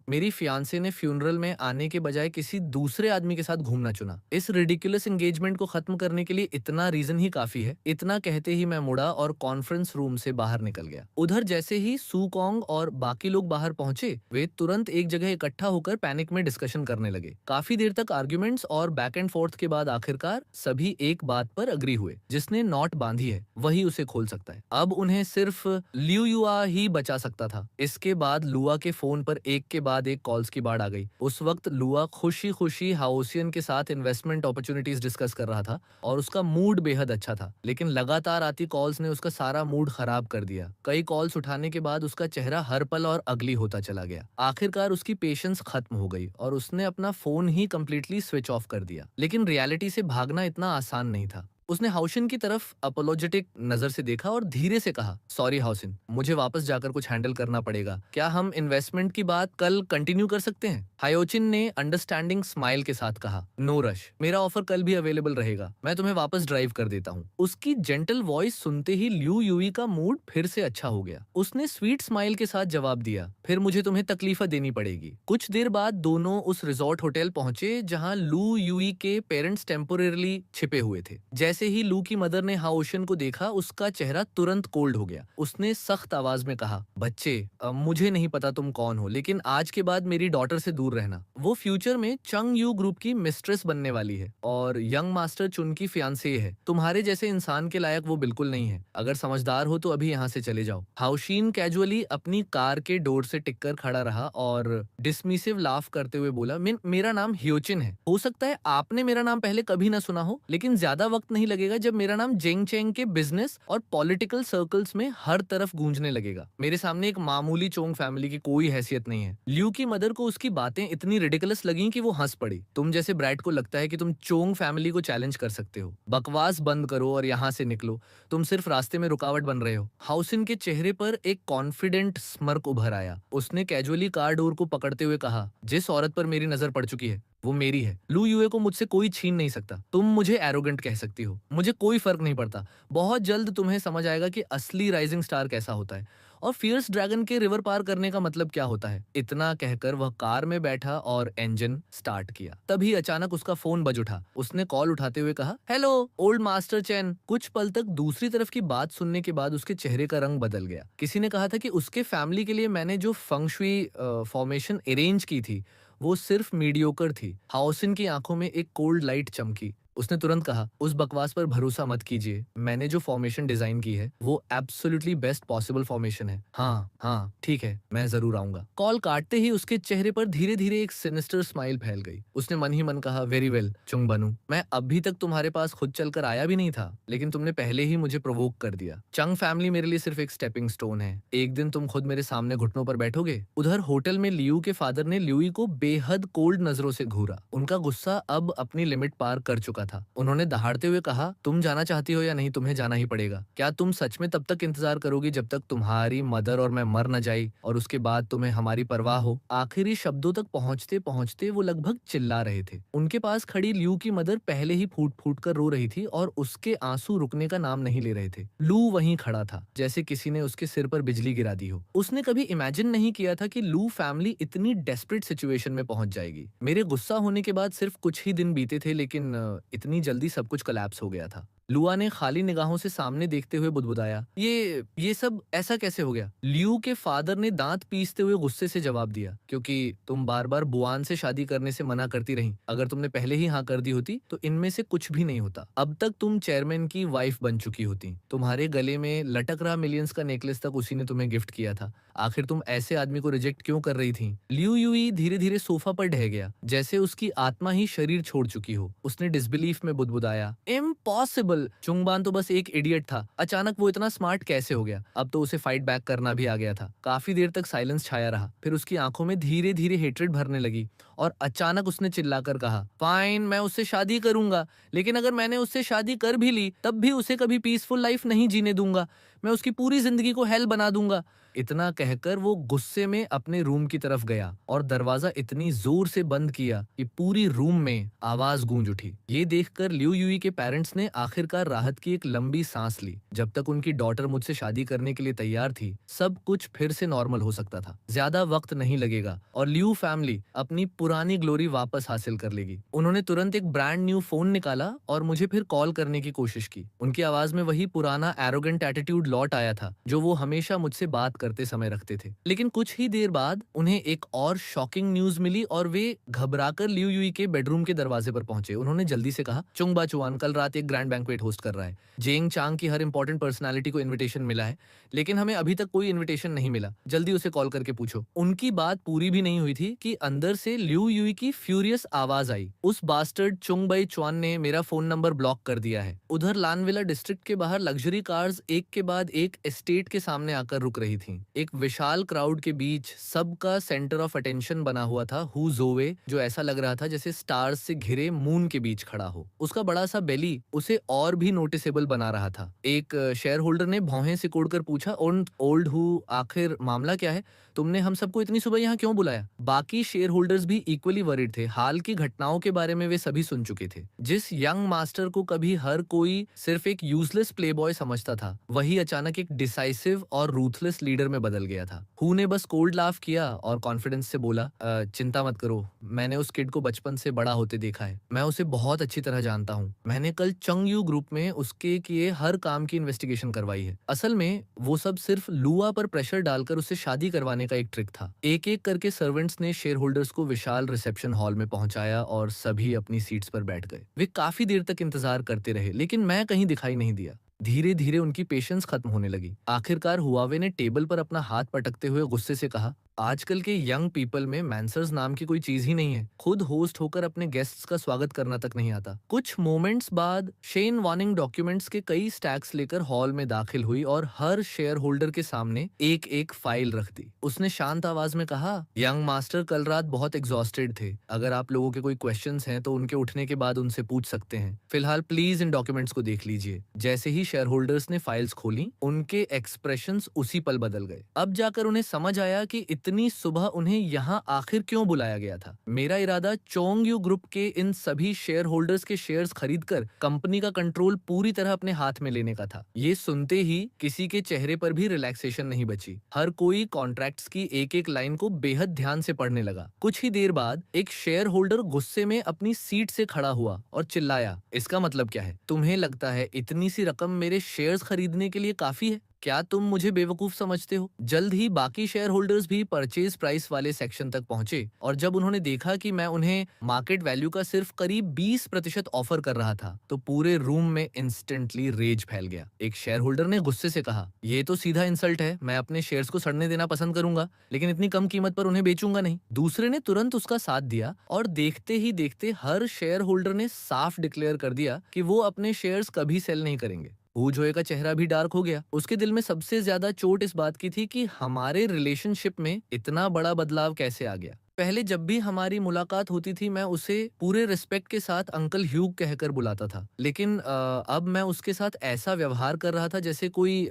मेरी फियांसे ने फ्यूनरल में आने के बजाय किसी दूसरे आदमी के साथ घूमना चुना। इस रिडिकुलस एंगेजमेंट को खत्म करने के लिए इतना रीजन ही काफी है। इतना कहते ही मैं मुड़ा और कॉन्फ्रेंस रूम से बाहर निकल गया। उधर जैसे ही सुकोंग और बाकी लोग बाहर पहुंचे, वे तुरंत एक जगह इकट्ठा होकर पैनिक में डिस्कशन करने लगे। काफी देर तक आर्ग्यूमेंट्स और बैक एंड फोर्थ के बाद आखिरकार सभी एक बात पर अग्री हुए, जिसने नॉट बांधी है वही उसे खोल सकता है। अब उन्हें सिर्फ लियू युआ ही बचा सकता था। इसके बाद लुआ के फोन पर एक के बाद एक कॉल्स की बाढ़ आ गई। उस वक्त लुआ खुशी खुशी हाउसियन के साथ इन्वेस्टमेंट अपॉर्चुनिटीज डिस्कस कर रहा था और उसका मूड बेहद अच्छा था, लेकिन लगातार आती कॉल्स ने उसका सारा मूड खराब कर दिया। कई कॉल्स उठाने के बाद उसका चेहरा हर पल और अगली होता चला गया। आखिरकार उसकी पेशेंस खत्म हो गई और उसने अपना फोन ही कंप्लीटली स्विच ऑफ कर दिया। लेकिन रियलिटी से भागना इतना आसान नहीं था। उसने हाउसिन की तरफ अपोलोजेटिक नजर से देखा और धीरे से कहा, सॉरी हाउसिन, मुझे वापस जाकर कुछ हैंडल करना पड़ेगा। क्या हम इन्वेस्टमेंट की बात कल कंटिन्यू कर सकते हैं? हायोचिन ने अंडरस्टैंडिंग स्माइल के साथ कहा, नो रश, मेरा ऑफर कल भी अवेलेबल रहेगा, मैं तुम्हें वापस ड्राइव कर देता हूँ। उसकी जेंटल वॉइस सुनते ही लियू यूई का मूड फिर से अच्छा हो गया। उसने स्वीट स्माइल के साथ जवाब दिया, फिर मुझे तुम्हें तकलीफ देनी पड़ेगी। कुछ देर बाद दोनों उस रिजॉर्ट होटल पहुंचे जहां लू यूई के पेरेंट्स टेम्पोरेरली छिपे हुए थे। जैसे ही लू की मदर ने हाओशन को देखा, उसका चेहरा तुरंत कोल्ड हो गया। उसने सख्त आवाज में कहा, बच्चे, मुझे नहीं पता तुम कौन हो, लेकिन आज के बाद मेरी डॉटर से दूर रहना। वो फ्यूचर में चंग यू ग्रुप की मिस्ट्रेस बनने वाली है और यंग मास्टर चुन की फियांसे है। तुम्हारे जैसे इंसान के लायक वो बिल्कुल नहीं है। अगर समझदार हो तो अभी यहाँ से चले जाओ। हाउशीन कैजुअली अपनी कार के डोर से टिककर खड़ा रहा और डिसमिसिव लाफ करते हुए बोला, मेरा नाम ह्योचिन है। हो सकता है आपने मेरा नाम पहले कभी ना सुना हो, लेकिन ज्यादा वक्त नहीं लगेगा जब मेरा नाम जेंग चेंग के बिजनेस और पॉलिटिकल सर्कल्स में हर तरफ गूंजने लगेगा। मेरे सामने एक मामूली चोंग फैमिली की कोई हैसियत नहीं है। ल्यू की मदर को उसकी बातें इतनी रिडिकुलस लगी कि वो हंस पड़ी। तुम जैसे ब्रैट को लगता है कि तुम चोंग फैमिली को चैलेंज कर सकते हो? बकवास बंद करो और यहाँ से निकलो। तुम सिर्फ रास्ते में रुकावट बन रहे हो। हाउसिन के चेहरे पर एक कॉन्फिडेंट स्मर्क उभर आया। उसने कैजुअली कार डोर को पकड़ते हुए कहा, जिस औरत पर मेरी नजर पड़ चुकी है वो मेरी है। लू यूए को मुझसे कोई छीन नहीं सकता। तुम मुझे एरोगेंट कह सकती हो, मुझे कोई फर्क नहीं पड़ता। बहुत जल्द तुम्हें समझ आएगा कि असली राइजिंग स्टार कैसा होता है और फियर्स ड्रैगन के रिवर पार करने का मतलब क्या होता है। इतना कहकर वह कार में बैठा और इंजन स्टार्ट किया। तभी अचानक उसका फोन बज उठा। उसने कॉल उठाते हुए कहा, हेलो ओल्ड मास्टर चैन। कुछ पल तक दूसरी तरफ की बात सुनने के बाद उसके चेहरे का रंग बदल गया। किसी ने कहा था कि उसके फैमिली के लिए मैंने जो फंगशुई फॉर्मेशन अरेंज की थी वो सिर्फ मीडियोकर थी। हाउसिन की आंखों में एक कोल्ड लाइट चमकी। उसने तुरंत कहा, उस बकवास पर भरोसा मत कीजिए। मैंने जो फॉर्मेशन डिजाइन की है वो एब्सोल्युटली बेस्ट पॉसिबल फॉर्मेशन है। हाँ ठीक है, मैं जरूर आऊंगा। कॉल काटते ही उसके चेहरे पर धीरे धीरे एक सिनिस्टर स्माइल फैल गई। उसने मन ही मन कहा, वेरी वेल चुंग बनू, मैं अभी तक तुम्हारे पास खुद चलकर आया भी नहीं था, लेकिन तुमने पहले ही मुझे प्रोवोक कर दिया। चंग फैमिली मेरे लिए सिर्फ एक स्टेपिंग स्टोन है। एक दिन तुम खुद मेरे सामने घुटनों पर बैठोगे। उधर होटल में लियू के फादर ने ल्यूई को बेहद कोल्ड नजरों से घूरा। उनका गुस्सा अब अपनी लिमिट पार कर चुका था। उन्होंने दहाड़ते हुए कहा, तुम जाना चाहती हो या नहीं, तुम्हें जाना ही पड़ेगा। क्या तुम सच में तब तक इंतजार करोगी जब तक तुम्हारी मदर और मैं मर न जाए और उसके बाद तुम्हें हमारी परवाह हो? आखिरी शब्दों तक पहुंचते पहुंचते वो लगभग चिल्ला रहे थे। उनके पास खड़ी ल्यू की मदर पहले ही फूट फूट कर रो रही थी और उसके आंसू रुकने का नाम नहीं ले रहे थे। लू वहीं खड़ा था जैसे किसी ने उसके सिर पर बिजली गिरा दी हो। उसने कभी इमेजिन नहीं किया था कि लू फैमिली इतनी डेस्परेट सिचुएशन में पहुंच जाएगी। मेरे गुस्सा होने के बाद सिर्फ कुछ ही दिन बीते थे, लेकिन इतनी जल्दी सब कुछ कोलैप्स हो गया था। लुआ ने खाली निगाहों से सामने देखते हुए बुदबुदाया, ये सब ऐसा कैसे हो गया? लियू के फादर ने दांत पीसते हुए गुस्से से जवाब दिया, क्योंकि तुम बार बार बुआन से शादी करने से मना करती रही। अगर तुमने पहले ही हाँ कर दी होती तो इनमें से कुछ भी नहीं होता। अब तक तुम चेयरमैन की वाइफ बन चुकी होती। तुम्हारे गले में लटक रहा मिलियंस का नेकलेस तक उसी ने तुम्हें गिफ्ट किया था। आखिर तुम ऐसे आदमी को रिजेक्ट क्यों कर रही थी? लियू यूई धीरे धीरे सोफा पर ढह गया, जैसे उसकी आत्मा ही शरीर छोड़ चुकी हो। उसने डिसबिलीफ में बुदबुदाया, इम्पॉसिबल। सिंपल, चुंगबान तो बस एक इडियट था, अचानक वो इतना स्मार्ट कैसे हो गया? अब तो उसे फाइट बैक करना भी आ गया था। काफी देर तक साइलेंस छाया रहा, फिर उसकी आंखों में धीरे धीरे हेट्रेड भरने लगी और अचानक उसने चिल्लाकर कहा, फाइन, मैं उससे शादी करूंगा, लेकिन अगर मैंने उससे शादी कर भी ली तब भी उसे कभी पीसफुल लाइफ नहीं जीने दूंगा। मैं उसकी पूरी जिंदगी को हेल बना दूंगा। इतना कहकर वो गुस्से में अपने रूम की तरफ गया और दरवाजा इतनी जोर से बंद किया कि पूरी रूम में आवाज गूंज उठी। ये देखकर लिu यूई के पेरेंट्स ने आखिरकार राहत की एक लंबी सांस ली। जब तक उनकी डॉटर मुझसे शादी करने के लिए तैयार थी, सब कुछ फिर से नॉर्मल हो सकता था। ज्यादा वक्त नहीं लगेगा और लिu फैमिली अपनी पुरानी ग्लोरी वापस हासिल कर लेगी। उन्होंने तुरंत एक ब्रांड न्यू फोन निकाला और मुझे फिर कॉल करने की कोशिश की। उनकी आवाज में वही पुराना एरोगेंट एटीट्यूड लौट आया था जो वो हमेशा मुझसे बात करते समय रखते थे। लेकिन कुछ ही देर बाद उन्हें एक और शॉकिंग न्यूज मिली और वे घबराकर लिu यूई के बेडरूम के दरवाजे पर पहुंचे। उन्होंने जल्दी से कहा, चुंगबा चुआन कल रात एक ग्रैंड बैंक्वेट होस्ट कर रहा है। जेंग चांग की हर इंपॉर्टेंट पर्सनालिटी को इनविटेशन मिला है, लेकिन हमें अभी तक कोई इनविटेशन नहीं मिला। जल्दी उसे कॉल करके पूछो। उनकी बात पूरी भी नहीं हुई थी कि अंदर से लिu यूई की फ्यूरियस आवाज आई, उस बास्टर्ड चुंगबाई चुआन ने मेरा फोन नंबर ब्लॉक कर दिया है। उधर लानविला डिस्ट्रिक्ट के बाहर लग्जरी कार्स एक के बाद एक एस्टेट के सामने आकर रुक रही थीं। एक विशाल क्राउड के बीच सबका सेंटर ऑफ अटेंशन बना हुआ था हु जोवे, जो ऐसा लग रहा था जैसे स्टार्स से घिरे मून के बीच खड़ा हो। उसका बड़ा सा बेली उसे और भी नोटिसेबल बना रहा था। एक शेयर होल्डर ने भौहें सिकोड़कर पूछा, ओल्ड हु, आखिर मामला क्या है? तुमने हम सबको इतनी सुबह यहाँ क्यों बुलाया? बाकी शेयर होल्डर्स भी इक्वली वरीड थे। हाल की घटनाओं के बारे में वे सभी सुन चुके थे। जिस यंग मास्टर को कभी हर कोई सिर्फ एक यूजलेस प्लेबॉय समझता था, वही अचानक एक डिसाइसिव और रूथलेस लीडर में बदल गया था। हु ने बस कोल्ड लाफ किया और कॉन्फिडेंस से बोला, चिंता मत करो, मैंने उस किड को बचपन से बड़ा होते देखा है। मैं उसे बहुत अच्छी तरह जानता हूँ। मैंने कल चंग यू ग्रुप में उसके किए हर काम की इन्वेस्टिगेशन करवाई है। असल में वो सब सिर्फ लुआ पर प्रेशर डालकर उससे शादी करवाने का एक ट्रिक था। एक एक करके सर्वेंट्स ने शेयर होल्डर्स को विशाल रिसेप्शन हॉल में पहुंचाया और सभी अपनी सीट्स पर बैठ गए। वे काफी देर तक इंतजार करते रहे, लेकिन मैं कहीं दिखाई नहीं दिया। धीरे धीरे उनकी पेशेंस खत्म होने लगी। आखिरकार हुआवे ने टेबल पर अपना हाथ पटकते हुए गुस्से से कहा, आजकल के यंग पीपल में मैंसर्स नाम की कोई चीज ही नहीं है। खुद होस्ट होकर अपने गेस्ट्स का स्वागत करना तक नहीं आता। कुछ मोमेंट्स बाद शेन वार्निंग डॉक्यूमेंट्स के कई स्टैक्स लेकर हॉल में दाखिल हुई और हर शेयर होल्डर के सामने एक एक फाइल रख दी। उसने शांत आवाज में कहा, यंग मास्टर कल रात बहुत एग्जॉस्टेड थे। अगर आप लोगों के कोई क्वेश्चंस हैं तो उनके उठने के बाद उनसे पूछ सकते हैं। फिलहाल प्लीज इन डॉक्यूमेंट्स को देख लीजिए। जैसे ही शेयर होल्डर्स ने फाइल्स खोली, उनके एक्सप्रेशंस उसी पल बदल गए। अब जाकर उन्हें समझ आया कि इतनी सुबह उन्हें यहाँ आखिर क्यों बुलाया गया था। मेरा इरादा चोंग यू ग्रुप के इन सभी शेयर होल्डर्स के शेयर्स खरीदकर कंपनी का कंट्रोल पूरी तरह अपने हाथ में लेने का था। ये सुनते ही किसी के चेहरे पर भी रिलैक्सेशन नहीं बची। हर कोई कॉन्ट्रैक्ट्स की एक एक लाइन को बेहद ध्यान से पढ़ने लगा। कुछ ही देर बाद एक शेयर होल्डर गुस्से में अपनी सीट से खड़ा हुआ और चिल्लाया, इसका मतलब क्या है? तुम्हें लगता है इतनी सी रकम मेरे शेयर्स खरीदने के लिए काफी है? क्या तुम मुझे बेवकूफ समझते हो? जल्द ही बाकी शेयर होल्डर्स भी परचेज प्राइस वाले सेक्शन तक पहुंचे और जब उन्होंने देखा कि मैं उन्हें मार्केट वैल्यू का सिर्फ करीब 20% ऑफर कर रहा था, तो पूरे रूम में इंस्टेंटली रेज फैल गया। एक शेयर होल्डर ने गुस्से से कहा, ये तो सीधा इंसल्ट है। मैं अपने शेयर्स को सड़ने देना पसंद करूंगा, लेकिन इतनी कम कीमत पर उन्हें बेचूंगा नहीं। दूसरे ने तुरंत उसका साथ दिया और देखते ही देखते हर शेयर होल्डर ने साफ डिक्लेयर कर दिया कि वो अपने शेयर्स कभी सेल नहीं करेंगे। बूझोए का चेहरा भी डार्क हो गया। उसके दिल में सबसे ज्यादा चोट इस बात की थी कि हमारे रिलेशनशिप में इतना बड़ा बदलाव कैसे आ गया। पहले जब भी हमारी मुलाकात होती थी, मैं उसे पूरे रिस्पेक्ट के साथ अंकल ह्यूग कहकर बुलाता था, लेकिन अब मैं उसके साथ ऐसा व्यवहार कर रहा था जैसे कोई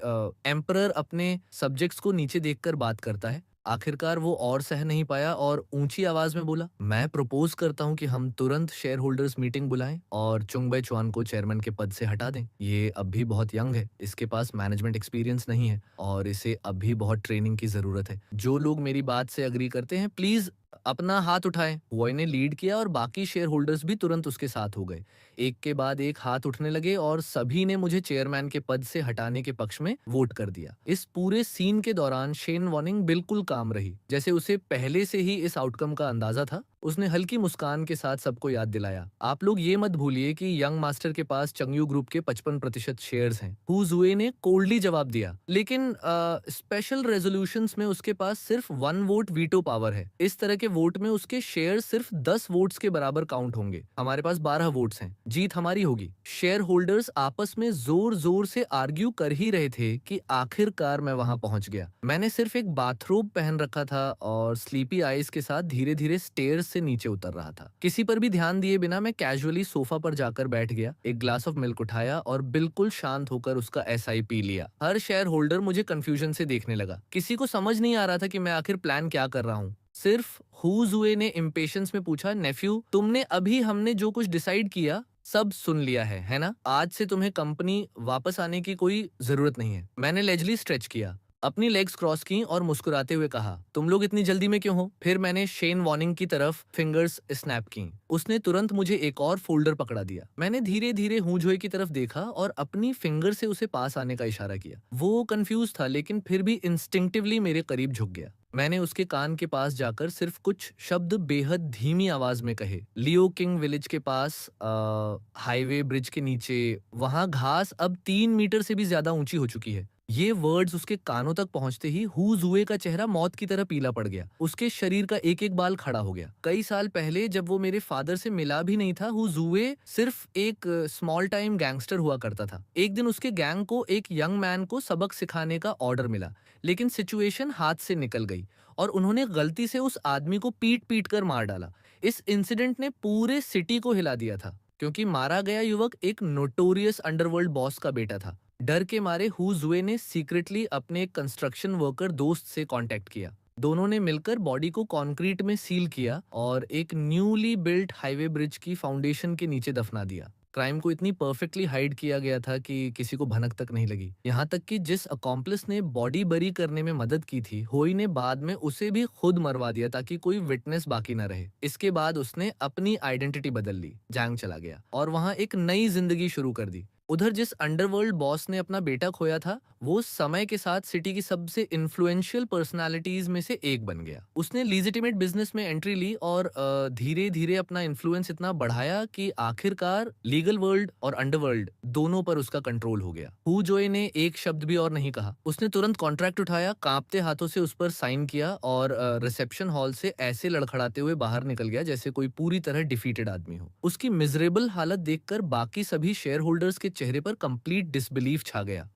एम्परर अपने सब्जेक्ट्स को नीचे देखकर बात करता है। आखिरकार वो और सह नहीं पाया और ऊंची आवाज में बोला, मैं प्रपोज करता हूं कि हम तुरंत शेयर होल्डर्स मीटिंग बुलाएं और चुंगबाई चुआन को चेयरमैन के पद से हटा दें। ये अब भी बहुत यंग है, इसके पास मैनेजमेंट एक्सपीरियंस नहीं है और इसे अब भी बहुत ट्रेनिंग की जरूरत है। जो लोग मेरी बात से अग्री करते हैं, प्लीज अपना हाथ उठाएं। वॉय ने लीड किया और बाकी शेयर होल्डर्स भी तुरंत उसके साथ हो गए। एक के बाद एक हाथ उठने लगे और सभी ने मुझे चेयरमैन के पद से हटाने के पक्ष में वोट कर दिया। इस पूरे सीन के दौरान शेन वॉर्निंग बिल्कुल काम रही, जैसे उसे पहले से ही इस आउटकम का अंदाजा था। उसने हल्की मुस्कान के साथ सबको याद दिलाया, आप लोग ये मत भूलिए कि यंग मास्टर के पास चंगयू ग्रुप के 55% शेयर्स हैं। हु जुए ने कोल्डली जवाब दिया, लेकिन स्पेशल रेजोल्यूशंस में उसके पास सिर्फ 1 वोट वीटो पावर है। इस तरह के वोट में उसके शेयर सिर्फ 10 वोट्स के बराबर काउंट होंगे। हमारे पास 12 वोट्स हैं, जीत हमारी होगी। शेयर होल्डर्स आपस में जोर जोर से आर्ग्यू कर ही रहे थे कि आखिरकार मैं वहां पहुंच गया। मैंने सिर्फ एक बाथरोब पहन रखा था और स्लीपी आईज के साथ धीरे धीरे स्टेयर्स से नीचे उतर रहा था। किसी पर भी ध्यान दिए बिना मैं कैजुअली सोफा पर जाकर बैठ गया, एक ग्लास ऑफ मिल्क उठाया और बिल्कुल शांत होकर उसका एसआई पी लिया। हर शेयर होल्डर मुझे कंफ्यूजन से देखने लगा। किसी को समझ नहीं आ रहा था कि मैं आखिर प्लान क्या कर रहा हूँ। सिर्फ हुजुए ने इम्पेशंस में पूछा, नेफ्यू, तुमने अभी हमने जो कुछ डिसाइड किया सब सुन लिया है ना? आज से तुम्हें कंपनी वापस आने की कोई जरूरत नहीं है। मैंने लेजली स्ट्रेच किया, अपनी लेग्स क्रॉस की और मुस्कुराते हुए कहा, तुम लोग इतनी जल्दी में क्यों हो? फिर मैंने शेन वॉर्निंग की तरफ फिंगर्स स्नैप की। उसने तुरंत मुझे एक और फोल्डर पकड़ा दिया। मैंने धीरे धीरे हुजोए की तरफ देखा और अपनी फिंगर से उसे पास आने का इशारा किया। वो कंफ्यूज था लेकिन फिर भी इंस्टिंक्टिवली मेरे करीब झुक गया। मैंने उसके कान के पास जाकर सिर्फ कुछ शब्द बेहद धीमी आवाज में कहे। लियो किंग विलेज के पास हाईवे ब्रिज के नीचे वहां घास अब 3 मीटर से भी ज्यादा ऊंची हो चुकी है। ये वर्ड्स उसके कानों तक पहुंचते ही हुजुए का चेहरा मौत की तरह पीला पड़ गया। उसके शरीर का एक एक बाल खड़ा हो गया। कई साल पहले जब वो मेरे फादर से मिला भी नहीं था, हुजुए सिर्फ एक स्मॉल टाइम गैंगस्टर हुआ करता था। एक दिन उसके गैंग को एक यंग मैन को सबक सिखाने का ऑर्डर मिला, लेकिन सिचुएशन हाथ से निकल गई और उन्होंने गलती से उस आदमी को पीट पीट कर मार डाला। इस इंसिडेंट ने पूरे सिटी को हिला दिया था, क्योंकि मारा गया युवक एक नोटोरियस अंडरवर्ल्ड बॉस का बेटा था। डर के मारे हुजुए ने सीक्रेटली अपने एक कंस्ट्रक्शन वर्कर दोस्त से कांटेक्ट किया। दोनों ने मिलकर बॉडी को कंक्रीट में सील किया और एक न्यूली बिल्ट हाईवे ब्रिज की फाउंडेशन के नीचे दफना दिया। क्राइम को इतनी परफेक्टली हाइड किया गया था कि किसी को भनक तक नहीं लगी। यहाँ तक कि जिस अकॉम्प्लिस ने बॉडी बरी करने में मदद की थी, होई ने बाद में उसे भी खुद मरवा दिया ताकि कोई विटनेस बाकी न रहे। इसके बाद उसने अपनी आइडेंटिटी बदल ली, जैंग चला गया और वहाँ एक नई जिंदगी शुरू कर दी। उधर जिस अंडरवर्ल्ड बॉस ने अपना बेटा खोया था, वो समय के साथ सिटी की सबसे इन्फ्लुएंशियल पर्सनालिटीज में से एक बन गया। उसने लीजिटिमेट बिजनेस में एंट्री ली और धीरे धीरे अपना इन्फ्लुएंस इतना बढ़ाया कि आखिरकार लीगल वर्ल्ड और अंडरवर्ल्ड दोनों पर उसका कंट्रोल हो गया। हुजोए ने एक शब्द भी और नहीं कहा। उसने तुरंत कॉन्ट्रैक्ट उठाया, कांपते हाथों से उस पर साइन किया और रिसेप्शन हॉल से ऐसे लड़खड़ाते हुए बाहर निकल गया जैसे कोई पूरी तरह डिफीटेड आदमी हो। उसकी मिजरेबल हालत देखकर बाकी सभी शेयर होल्डर्स के चेहरे पर कंप्लीट डिसबिलीफ छा गया।